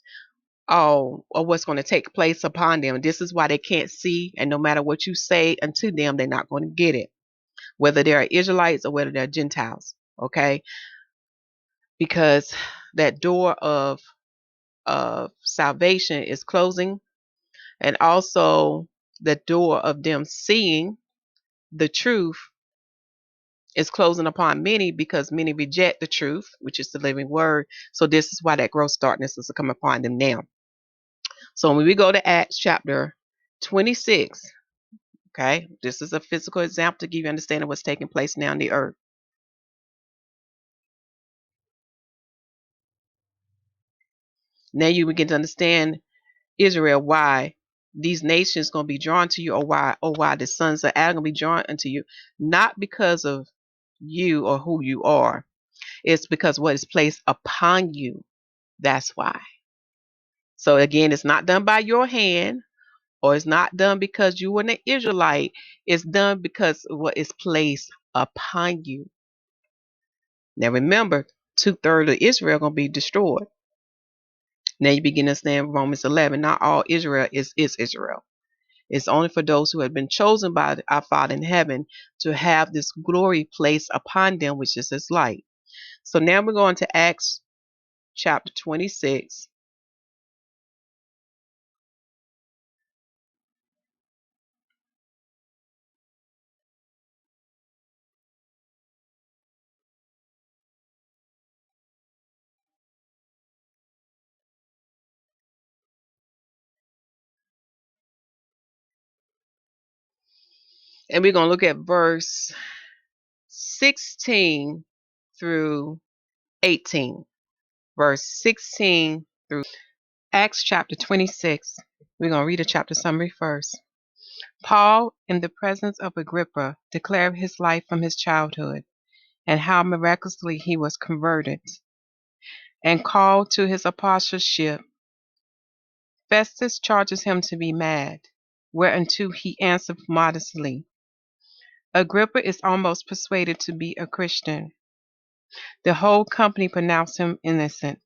or what's going to take place upon them. This is why they can't see, and no matter what you say unto them, they're not going to get it, whether they're Israelites or whether they're Gentiles. Okay, because that door of salvation is closing, and also the door of them seeing the truth is closing upon many because many reject the truth, which is the living word. So this is why that gross darkness is to come upon them now. So when we go to Acts chapter 26, okay, this is a physical example to give you understanding what's taking place now in the earth. Now you begin to understand, Israel, why these nations going to be drawn to you, or why the sons of Adam going to be drawn unto you, not because of you or who you are. It's because what is placed upon you. That's why. So again, it's not done by your hand, or it's not done because you were an Israelite. It's done because of what is placed upon you. Now remember, 2/3 of Israel going to be destroyed. Now you begin to understand Romans 11. Not all Israel is Israel. It's only for those who have been chosen by our Father in heaven to have this glory placed upon them, which is His light. So now we're going to Acts chapter 26. And we're going to look at verse 16 through 18. Verse 16 through Acts chapter 26. We're going to read a chapter summary first. Paul, in the presence of Agrippa, declared his life from his childhood and how miraculously he was converted and called to his apostleship. Festus charges him to be mad, whereunto he answered modestly. Agrippa is almost persuaded to be a Christian. The whole company pronounced him innocent.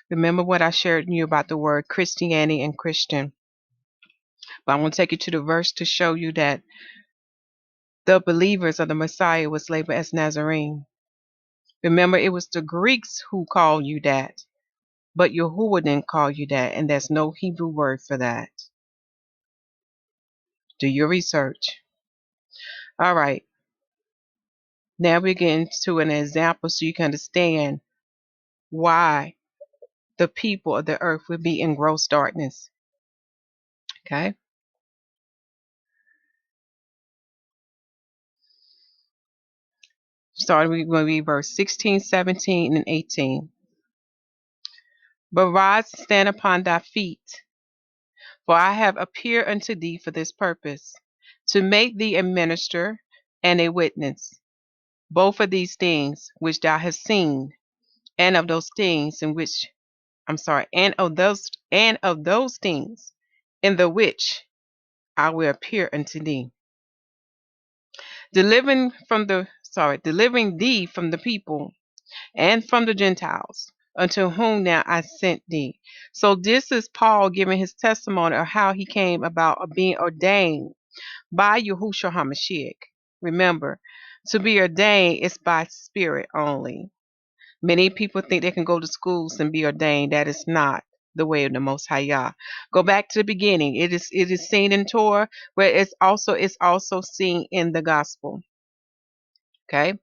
Remember what I shared with you about the word Christianity and Christian. But I'm going to take you to the verse to show you that the believers of the Messiah was labeled as Nazarene. Remember, it was the Greeks who called you that, but Yahuwah didn't call you that, and there's no Hebrew word for that. Do your research. All right. Now we're getting to an example so you can understand why the people of the earth will be in gross darkness. Okay. Starting, we're going to read verse 16, 17, and 18. But rise and stand upon thy feet, for I have appeared unto thee for this purpose, to make thee a minister and a witness, both of these things which thou hast seen, and of those things in which and of those things in the which I will appear unto thee, delivering thee from the people and from the Gentiles, unto whom now I sent thee. So this is Paul giving his testimony of how he came about of being ordained by Yahusha HaMashiach. Remember, to be ordained is by spirit only. Many people think they can go to schools and be ordained. That is not the way of the Most High Yah. Go back to the beginning. It is seen in Torah, where it's also seen in the gospel. Okay,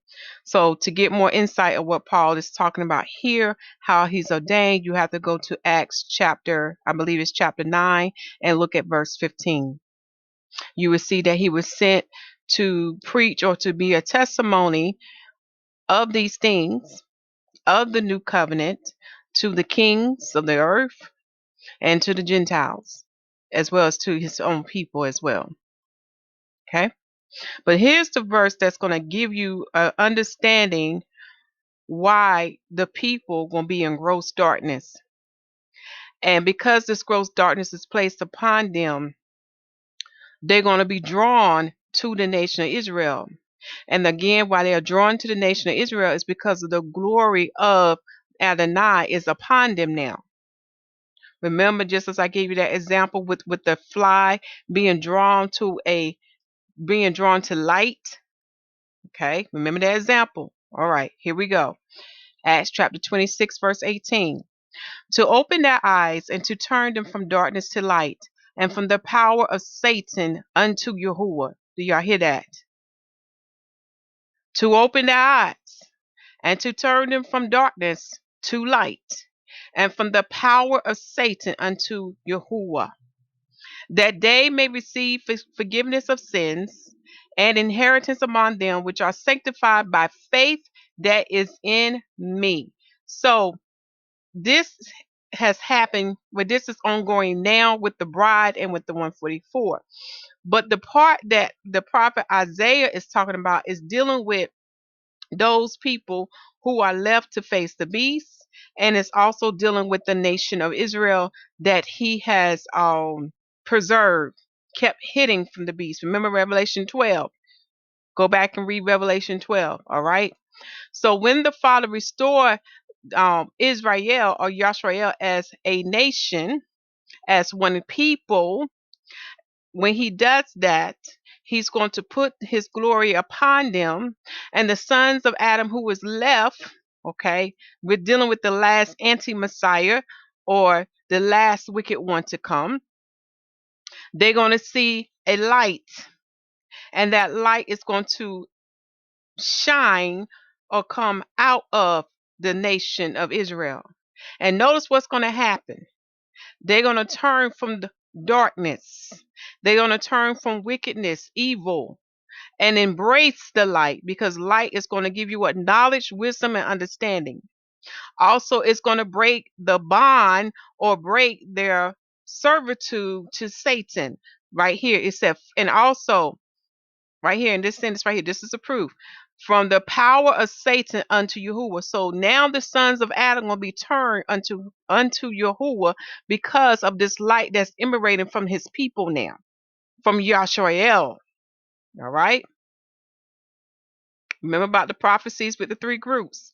so to get more insight of what Paul is talking about here, how he's ordained, you have to go to Acts chapter, I believe it's chapter 9, and look at verse 15. You will see that he was sent to preach or to be a testimony of these things, of the new covenant, to the kings of the earth and to the Gentiles, as well as to his own people as well. Okay, but here's the verse that's going to give you an understanding why the people going to be in gross darkness. And because this gross darkness is placed upon them, they're going to be drawn to the nation of Israel. And again, why they are drawn to the nation of Israel is because of the glory of Adonai is upon them now. Remember, just as I gave you that example with the fly being drawn to light. Okay, remember that example. All right, here we go. Acts chapter 26, verse 18. To open their eyes and to turn them from darkness to light, and from the power of Satan unto Yahuwah. Do y'all hear that? To open their eyes and to turn them from darkness to light, and from the power of Satan unto Yahuwah, that they may receive forgiveness of sins and inheritance among them which are sanctified by faith that is in me. So this has happened, where this is ongoing now with the bride and with the 144. But the part that the prophet Isaiah is talking about is dealing with those people who are left to face the beast, and it's also dealing with the nation of Israel that he has preserved, kept hidden from the beast. Remember Revelation 12. Go back and read Revelation 12. All right. So when the Father restored Israel or Yashrael as a nation, as one people, when he does that, he's going to put his glory upon them. And the sons of Adam who was left, okay, we're dealing with the last anti-Messiah or the last wicked one to come. They're going to see a light, and that light is going to shine or come out of the nation of Israel. And notice what's going to happen. They're going to turn from the darkness. They're going to turn from wickedness, evil, and embrace the light, because light is going to give you what? Knowledge, wisdom, and understanding. Also, it's going to break the bond or break their servitude to Satan. Right here, it said, and also right here in this sentence right here, this is a proof. From the power of Satan unto Yahuwah. So now the sons of Adam will be turned unto Yahuwah because of this light that's emanating from his people now, from Yashrael. All right. Remember about the prophecies with the three groups.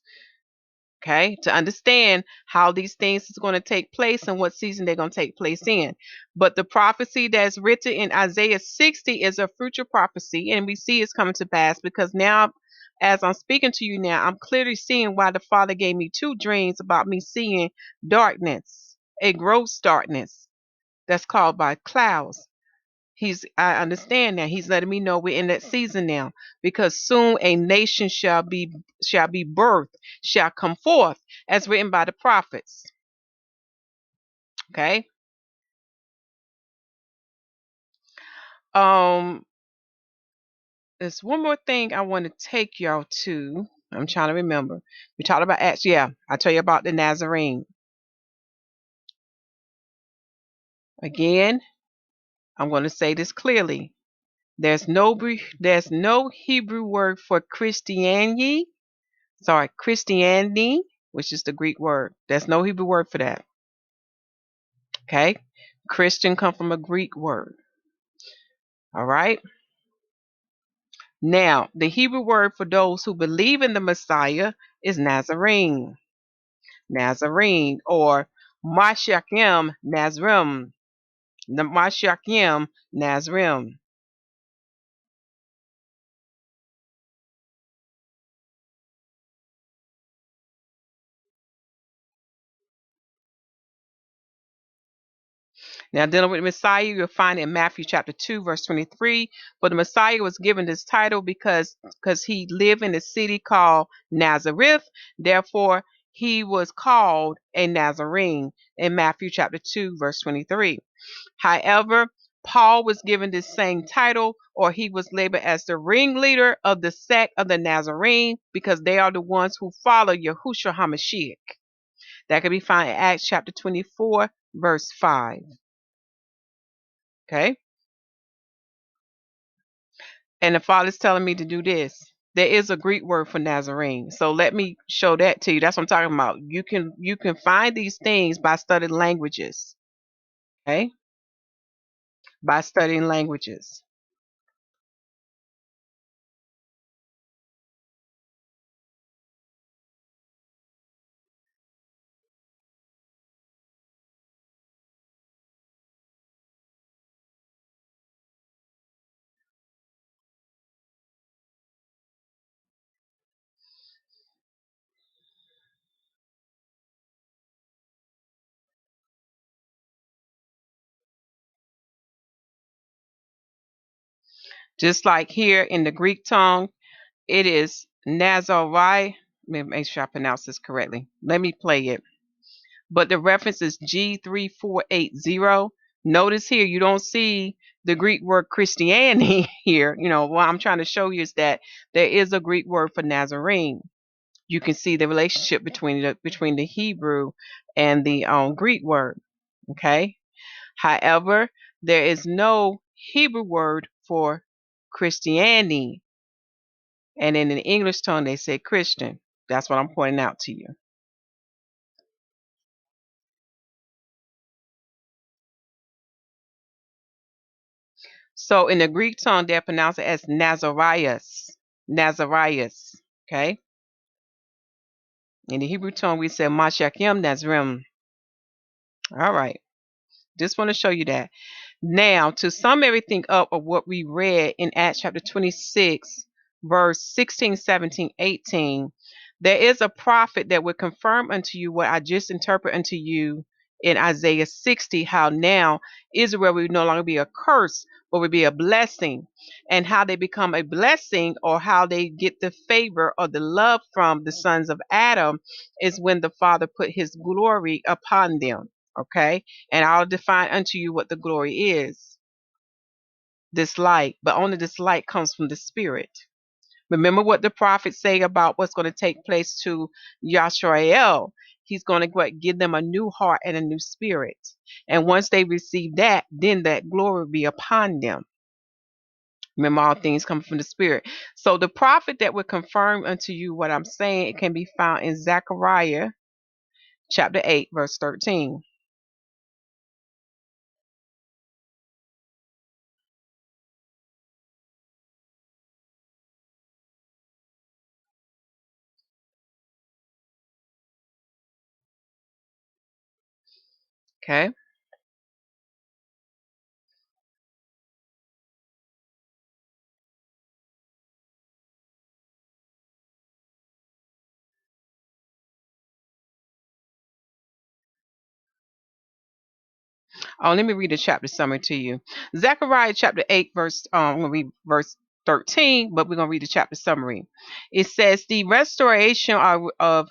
Okay, to understand how these things is going to take place and what season they're going to take place in. But the prophecy that's written in Isaiah 60 is a future prophecy, and we see it's coming to pass, because now, as I'm speaking to you now, I'm clearly seeing why the Father gave me two dreams about me seeing darkness, a gross darkness that's called by clouds. I understand now. He's letting me know we're in that season now, because soon a nation shall be birthed, shall come forth, as written by the prophets. Okay. Um, there's one more thing I want to take y'all to. I'm trying to remember. We talked about Acts. Yeah, I tell you about the Nazarene. Again, I'm going to say this clearly. There's no Hebrew word for Christianity. Sorry, Christianity, which is the Greek word. There's no Hebrew word for that. Okay? Christian come from a Greek word. All right? Now, the Hebrew word for those who believe in the Messiah is Nazarene. Nazarene, or Mashiachim Nazrim. Mashiachim Nazrim. Now, dealing with the Messiah, you'll find in Matthew chapter 2, verse 23. For the Messiah was given this title because he lived in a city called Nazareth. Therefore, he was called a Nazarene in Matthew chapter 2, verse 23. However, Paul was given this same title, or he was labeled as the ringleader of the sect of the Nazarene, because they are the ones who follow Yahusha HaMashiach. That can be found in Acts chapter 24, verse 5. Okay? And the Father's telling me to do this. There is a Greek word for Nazarene. So let me show that to you. That's what I'm talking about. You can find these things by studying languages. Okay? By studying languages. Just like here in the Greek tongue, it is Nazari. Let me make sure I pronounce this correctly. Let me play it. But the reference is G3480. Notice here, you don't see the Greek word Christianity here. What I'm trying to show you is that there is a Greek word for Nazarene. You can see the relationship between the Hebrew and the Greek word. Okay. However, there is no Hebrew word for Christianity, and in the English tongue they say Christian. That's what I'm pointing out to you. So in the Greek tongue, they pronounce it as Nazarias. Nazarias. Okay. In the Hebrew tongue, we say Mashakim Nazrim. All right. Just want to show you that. Now, to sum everything up of what we read in Acts chapter 26, verse 16, 17, 18, there is a prophet that will confirm unto you what I just interpret unto you in Isaiah 60, how now Israel will no longer be a curse, but will be a blessing, and how they become a blessing, or how they get the favor or the love from the sons of Adam, is when the Father put his glory upon them. Okay. And I'll define unto you what the glory is. This light, but only this light comes from the Spirit. Remember what the prophets say about what's going to take place to Yashrael. He's going to give them a new heart and a new spirit. And once they receive that, then that glory will be upon them. Remember, all things come from the Spirit. So the prophet that will confirm unto you what I'm saying, it can be found in Zechariah chapter 8, verse 13. Okay. Oh, let me read the chapter summary to you. Zechariah chapter 8, verse I'm gonna read verse 13, but we're gonna read the chapter summary. It says the restoration of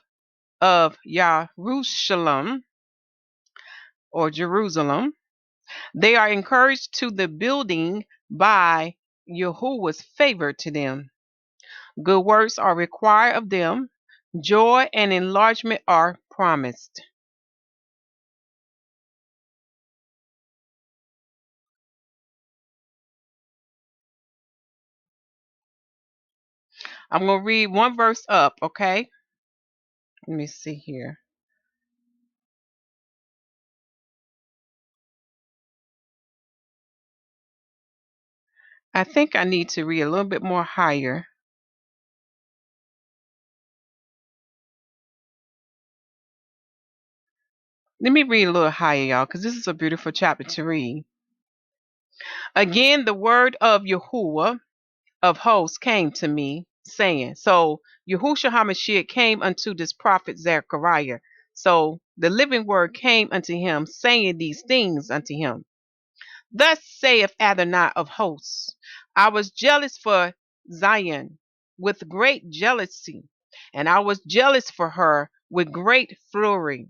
Yahushalom or Jerusalem. They are encouraged to the building by Yahuwah's favor to them. Good works are required of them. Joy and enlargement are promised. I'm going to read one verse up, okay? Let me see here. I think I need to read a little bit more higher. Let me read a little higher, y'all, because this is a beautiful chapter to read. Again, the word of Yahuwah of hosts came to me, saying, so Yahusha HaMashiach came unto this prophet Zechariah. So the living word came unto him, saying these things unto him. Thus saith Adonai of hosts, I was jealous for Zion with great jealousy, and I was jealous for her with great fury.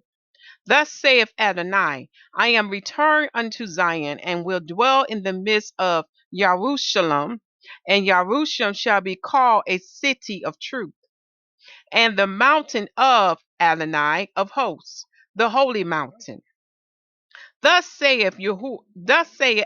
Thus saith Adonai, I am returned unto Zion, and will dwell in the midst of Jerusalem, and Jerusalem shall be called a city of truth, and the mountain of Adonai of hosts, the holy mountain. Thus saith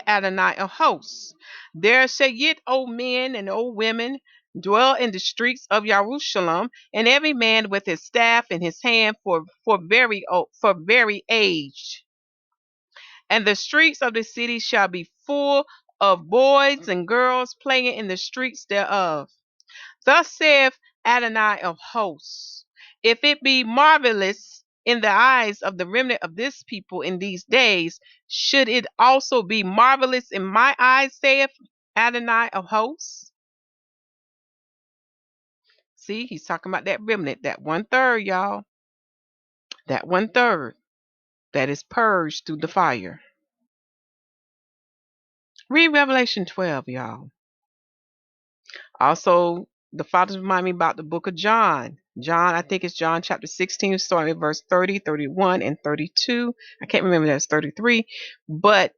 Adonai of hosts, there shall yet old men and old women dwell in the streets of Jerusalem, and every man with his staff in his hand for very age. And the streets of the city shall be full of boys and girls playing in the streets thereof. Thus saith Adonai of hosts, if it be marvelous in the eyes of the remnant of this people in these days, should it also be marvelous in my eyes, saith Adonai of hosts? See, he's talking about that remnant, that 1/3, y'all. That 1/3 that is purged through the fire. Read Revelation 12, y'all. Also, the fathers remind me about the book of John. John, I think it's John chapter 16, starting at verse 30, 31, and 32. I can't remember, that's 33. But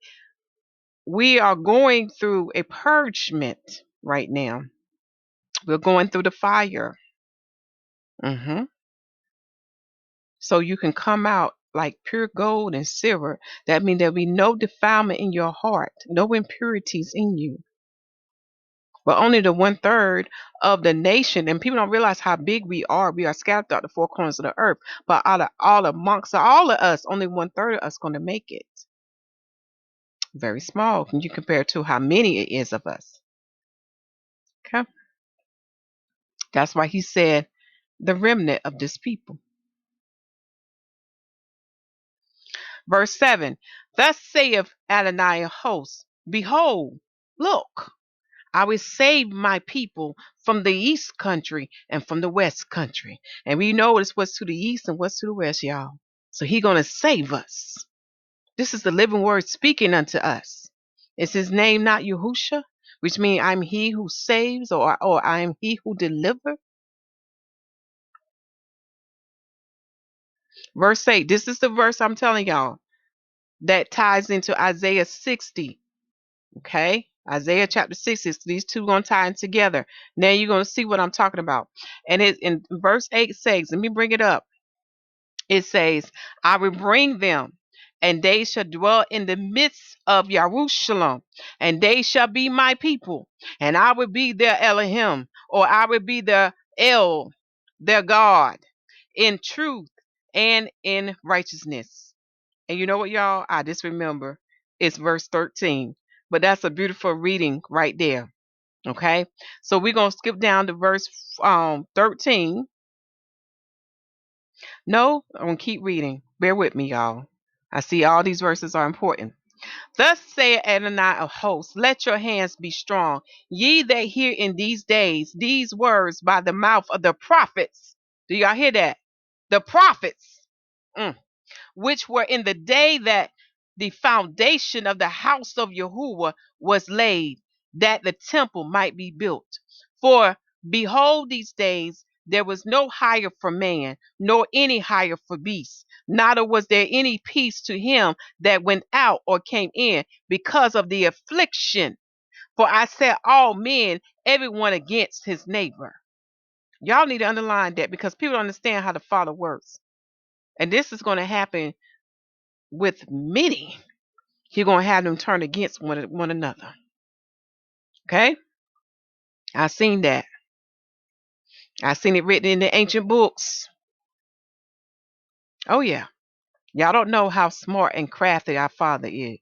we are going through a purgement right now. We're going through the fire. So you can come out like pure gold and silver. That means there'll be no defilement in your heart, no impurities in you. But only the 1/3 of the nation, and people don't realize how big we are. We are scattered throughout the four corners of the earth. But out of all amongst all of us, only 1/3 of us going to make it. Very small when you compare to how many it is of us. Okay. That's why he said the remnant of this people. Verse 7. Thus saith Adonai of hosts, behold, look, I will save my people from the east country and from the west country. And we know what's to the east and what's to the west, y'all. So he's going to save us. This is the living word speaking unto us. Is his name not Yahusha, which means I'm he who saves, or I am he who delivers? Verse 8. This is the verse I'm telling y'all that ties into Isaiah 60. Okay? Isaiah chapter 60. These two going to tie in together. Now you're going to see what I'm talking about. And it in verse 8 says, let me bring it up. It says, I will bring them, and they shall dwell in the midst of Jerusalem, and they shall be my people, and I will be their Elohim, or I will be their El, their God, in truth and in righteousness. And you know what, y'all? I just remember it's verse 13. But that's a beautiful reading right there. Okay. So we're going to skip down to verse 13. No, I'm going to keep reading. Bear with me, y'all. I see all these verses are important. Thus saith Adonai of hosts, let your hands be strong, ye that hear in these days these words by the mouth of the prophets. Do y'all hear that? The prophets. Which were in the day that the foundation of the house of Yahuwah was laid, that the temple might be built. For behold, these days there was no hire for man, nor any hire for beast, neither was there any peace to him that went out or came in, because of the affliction. For I set all men, everyone against his neighbor. Y'all need to underline that, because people don't understand how the Father works. And this is going to happen with many. He's going to have them turn against one another. Okay? I seen that. I seen it written in the ancient books. Oh yeah. Y'all don't know how smart and crafty our Father is.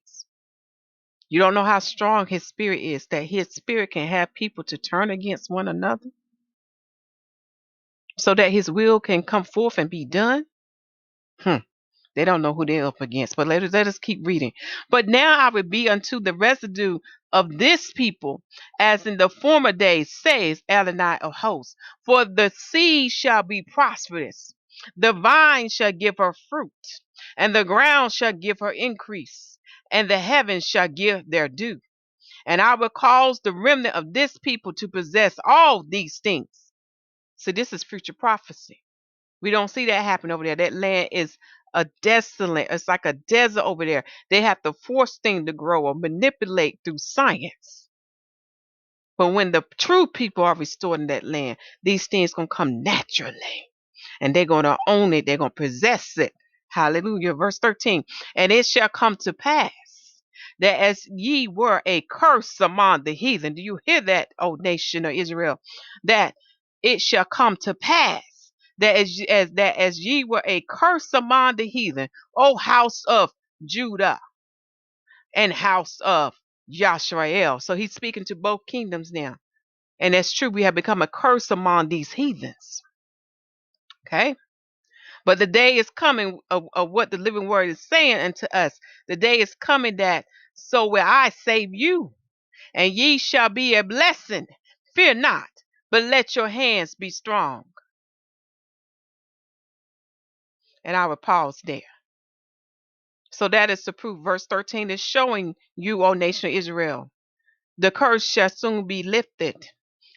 You don't know how strong his spirit is, that his spirit can have people to turn against one another so that his will can come forth and be done. They don't know who they're up against. But let us keep reading. But now I will be unto the residue of this people, as in the former days, says Adonai of hosts. For the seed shall be prosperous, the vine shall give her fruit, and the ground shall give her increase, and the heavens shall give their due. And I will cause the remnant of this people to possess all these things. So this is future prophecy. We don't see that happen over there. That land is a desolate. It's like a desert over there. They have to force things to grow or manipulate through science. But when the true people are restored in that land, these things gonna come naturally, and they're gonna own it. They're gonna possess it. Hallelujah. Verse 13. And it shall come to pass that as ye were a curse among the heathen. Do you hear that, O nation of Israel? That it shall come to pass that as ye were a curse among the heathen, O house of Judah and house of Yashrael. So he's speaking to both kingdoms now. And that's true. We have become a curse among these heathens. Okay. But the day is coming of what the living word is saying unto us. The day is coming that so will I save you, and ye shall be a blessing. Fear not, but let your hands be strong. And I will pause there. So that is the proof. Verse 13 is showing you, O nation of Israel, the curse shall soon be lifted,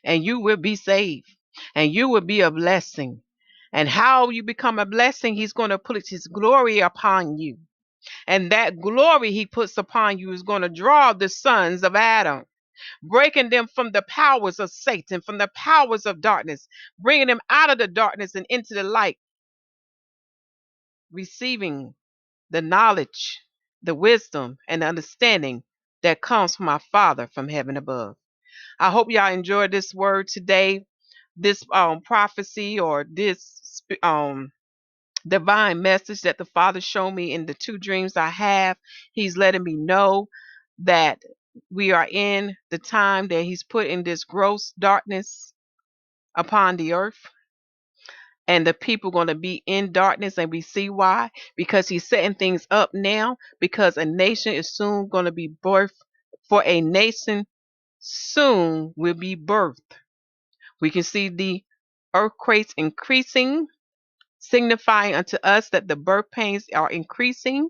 and you will be saved, and you will be a blessing. And how you become a blessing, he's going to put his glory upon you. And that glory he puts upon you is going to draw the sons of Adam, breaking them from the powers of Satan, from the powers of darkness, bringing them out of the darkness and into the light, receiving the knowledge, the wisdom, and the understanding that comes from our Father from heaven above. I hope y'all enjoyed this word today, this prophecy or this divine message that the Father showed me in the two dreams I have. He's letting me know that we are in the time that he's put in this gross darkness upon the earth, and the people going to be in darkness, and we see why, because he's setting things up now, because a nation is soon going to be birthed. For a nation soon will be birthed. We can see the earthquakes increasing, signifying unto us that the birth pains are increasing,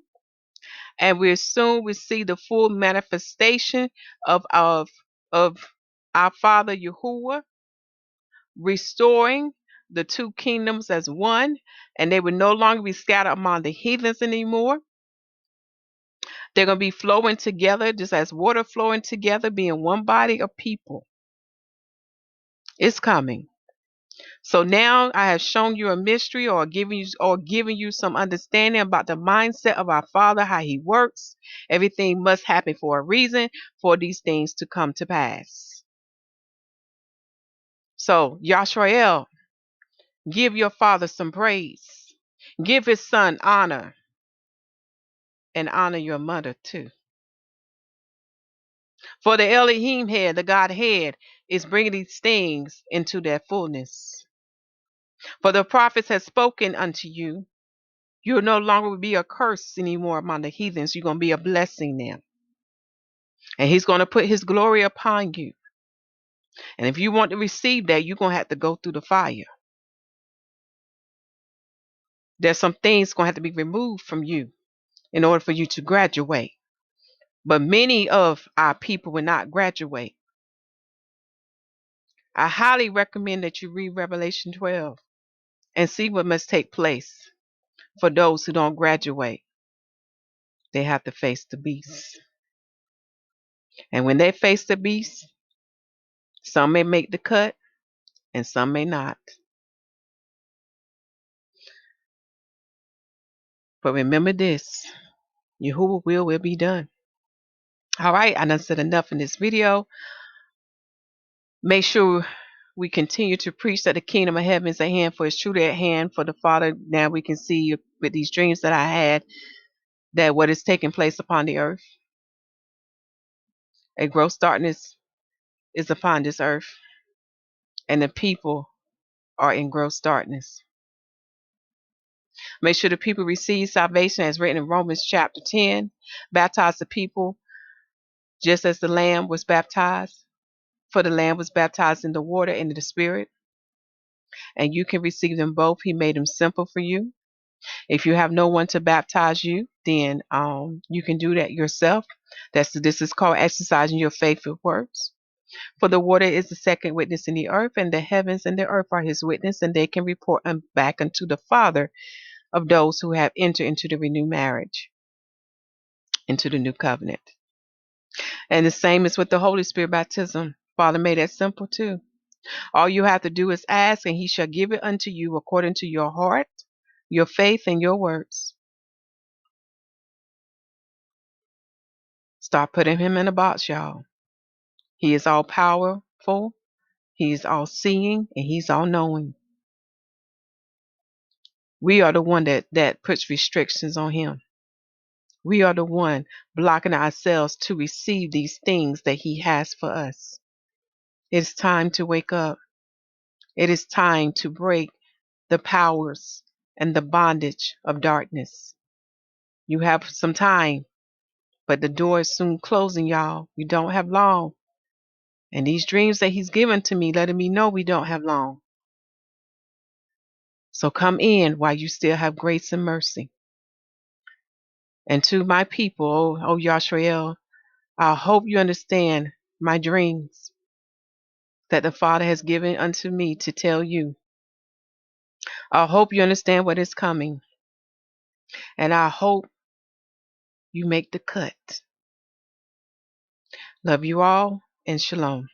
and we soon will see the full manifestation of our Father Yahuwah restoring the two kingdoms as one, and they will no longer be scattered among the heathens anymore. They're going to be flowing together, just as water flowing together, being one body of people. It's coming. So now I have shown you a mystery, or giving you some understanding about the mindset of our Father, how he works. Everything must happen for a reason for these things to come to pass. So Yashrael, give your father some praise. Give his son honor, and honor your mother too. For the Elohim head, the Godhead, is bringing these things into their fullness. For the prophets have spoken unto you. You'll no longer be a curse anymore among the heathens. You're going to be a blessing now. And he's going to put his glory upon you. And if you want to receive that, you're going to have to go through the fire. There's some things going to have to be removed from you in order for you to graduate. But many of our people will not graduate. I highly recommend that you read Revelation 12 and see what must take place for those who don't graduate. They have to face the beast. And when they face the beast, some may make the cut and some may not. But remember this, Yahuwah will be done. All right, I done said enough in this video. Make sure we continue to preach that the kingdom of heaven is at hand, for it's truly at hand for the Father. Now we can see with these dreams that I had that what is taking place upon the earth, a gross darkness is upon this earth, and the people are in gross darkness. Make sure the people receive salvation as written in Romans chapter 10. Baptize the people just as the Lamb was baptized. For the Lamb was baptized in the water and in the Spirit. And you can receive them both. He made them simple for you. If you have no one to baptize you, then you can do that yourself. This is called exercising your faith with works. For the water is the second witness in the earth, and the heavens and the earth are his witness, and they can report back unto the Father of those who have entered into the renewed marriage, into the new covenant. And the same is with the Holy Spirit baptism. Father made that simple too. All you have to do is ask, and he shall give it unto you according to your heart, your faith, and your words. Start putting him in a box, y'all. He is all powerful, he is all seeing, and he's all knowing. We are the one that puts restrictions on him. We are the one blocking ourselves to receive these things that he has for us. It's time to wake up. It is time to break the powers and the bondage of darkness. You have some time, but the door is soon closing, y'all. We don't have long. And these dreams that he's given to me, letting me know we don't have long. So come in while you still have grace and mercy. And to my people, oh Yashrael, I hope you understand my dreams that the Father has given unto me to tell you. I hope you understand what is coming. And I hope you make the cut. Love you all, and shalom.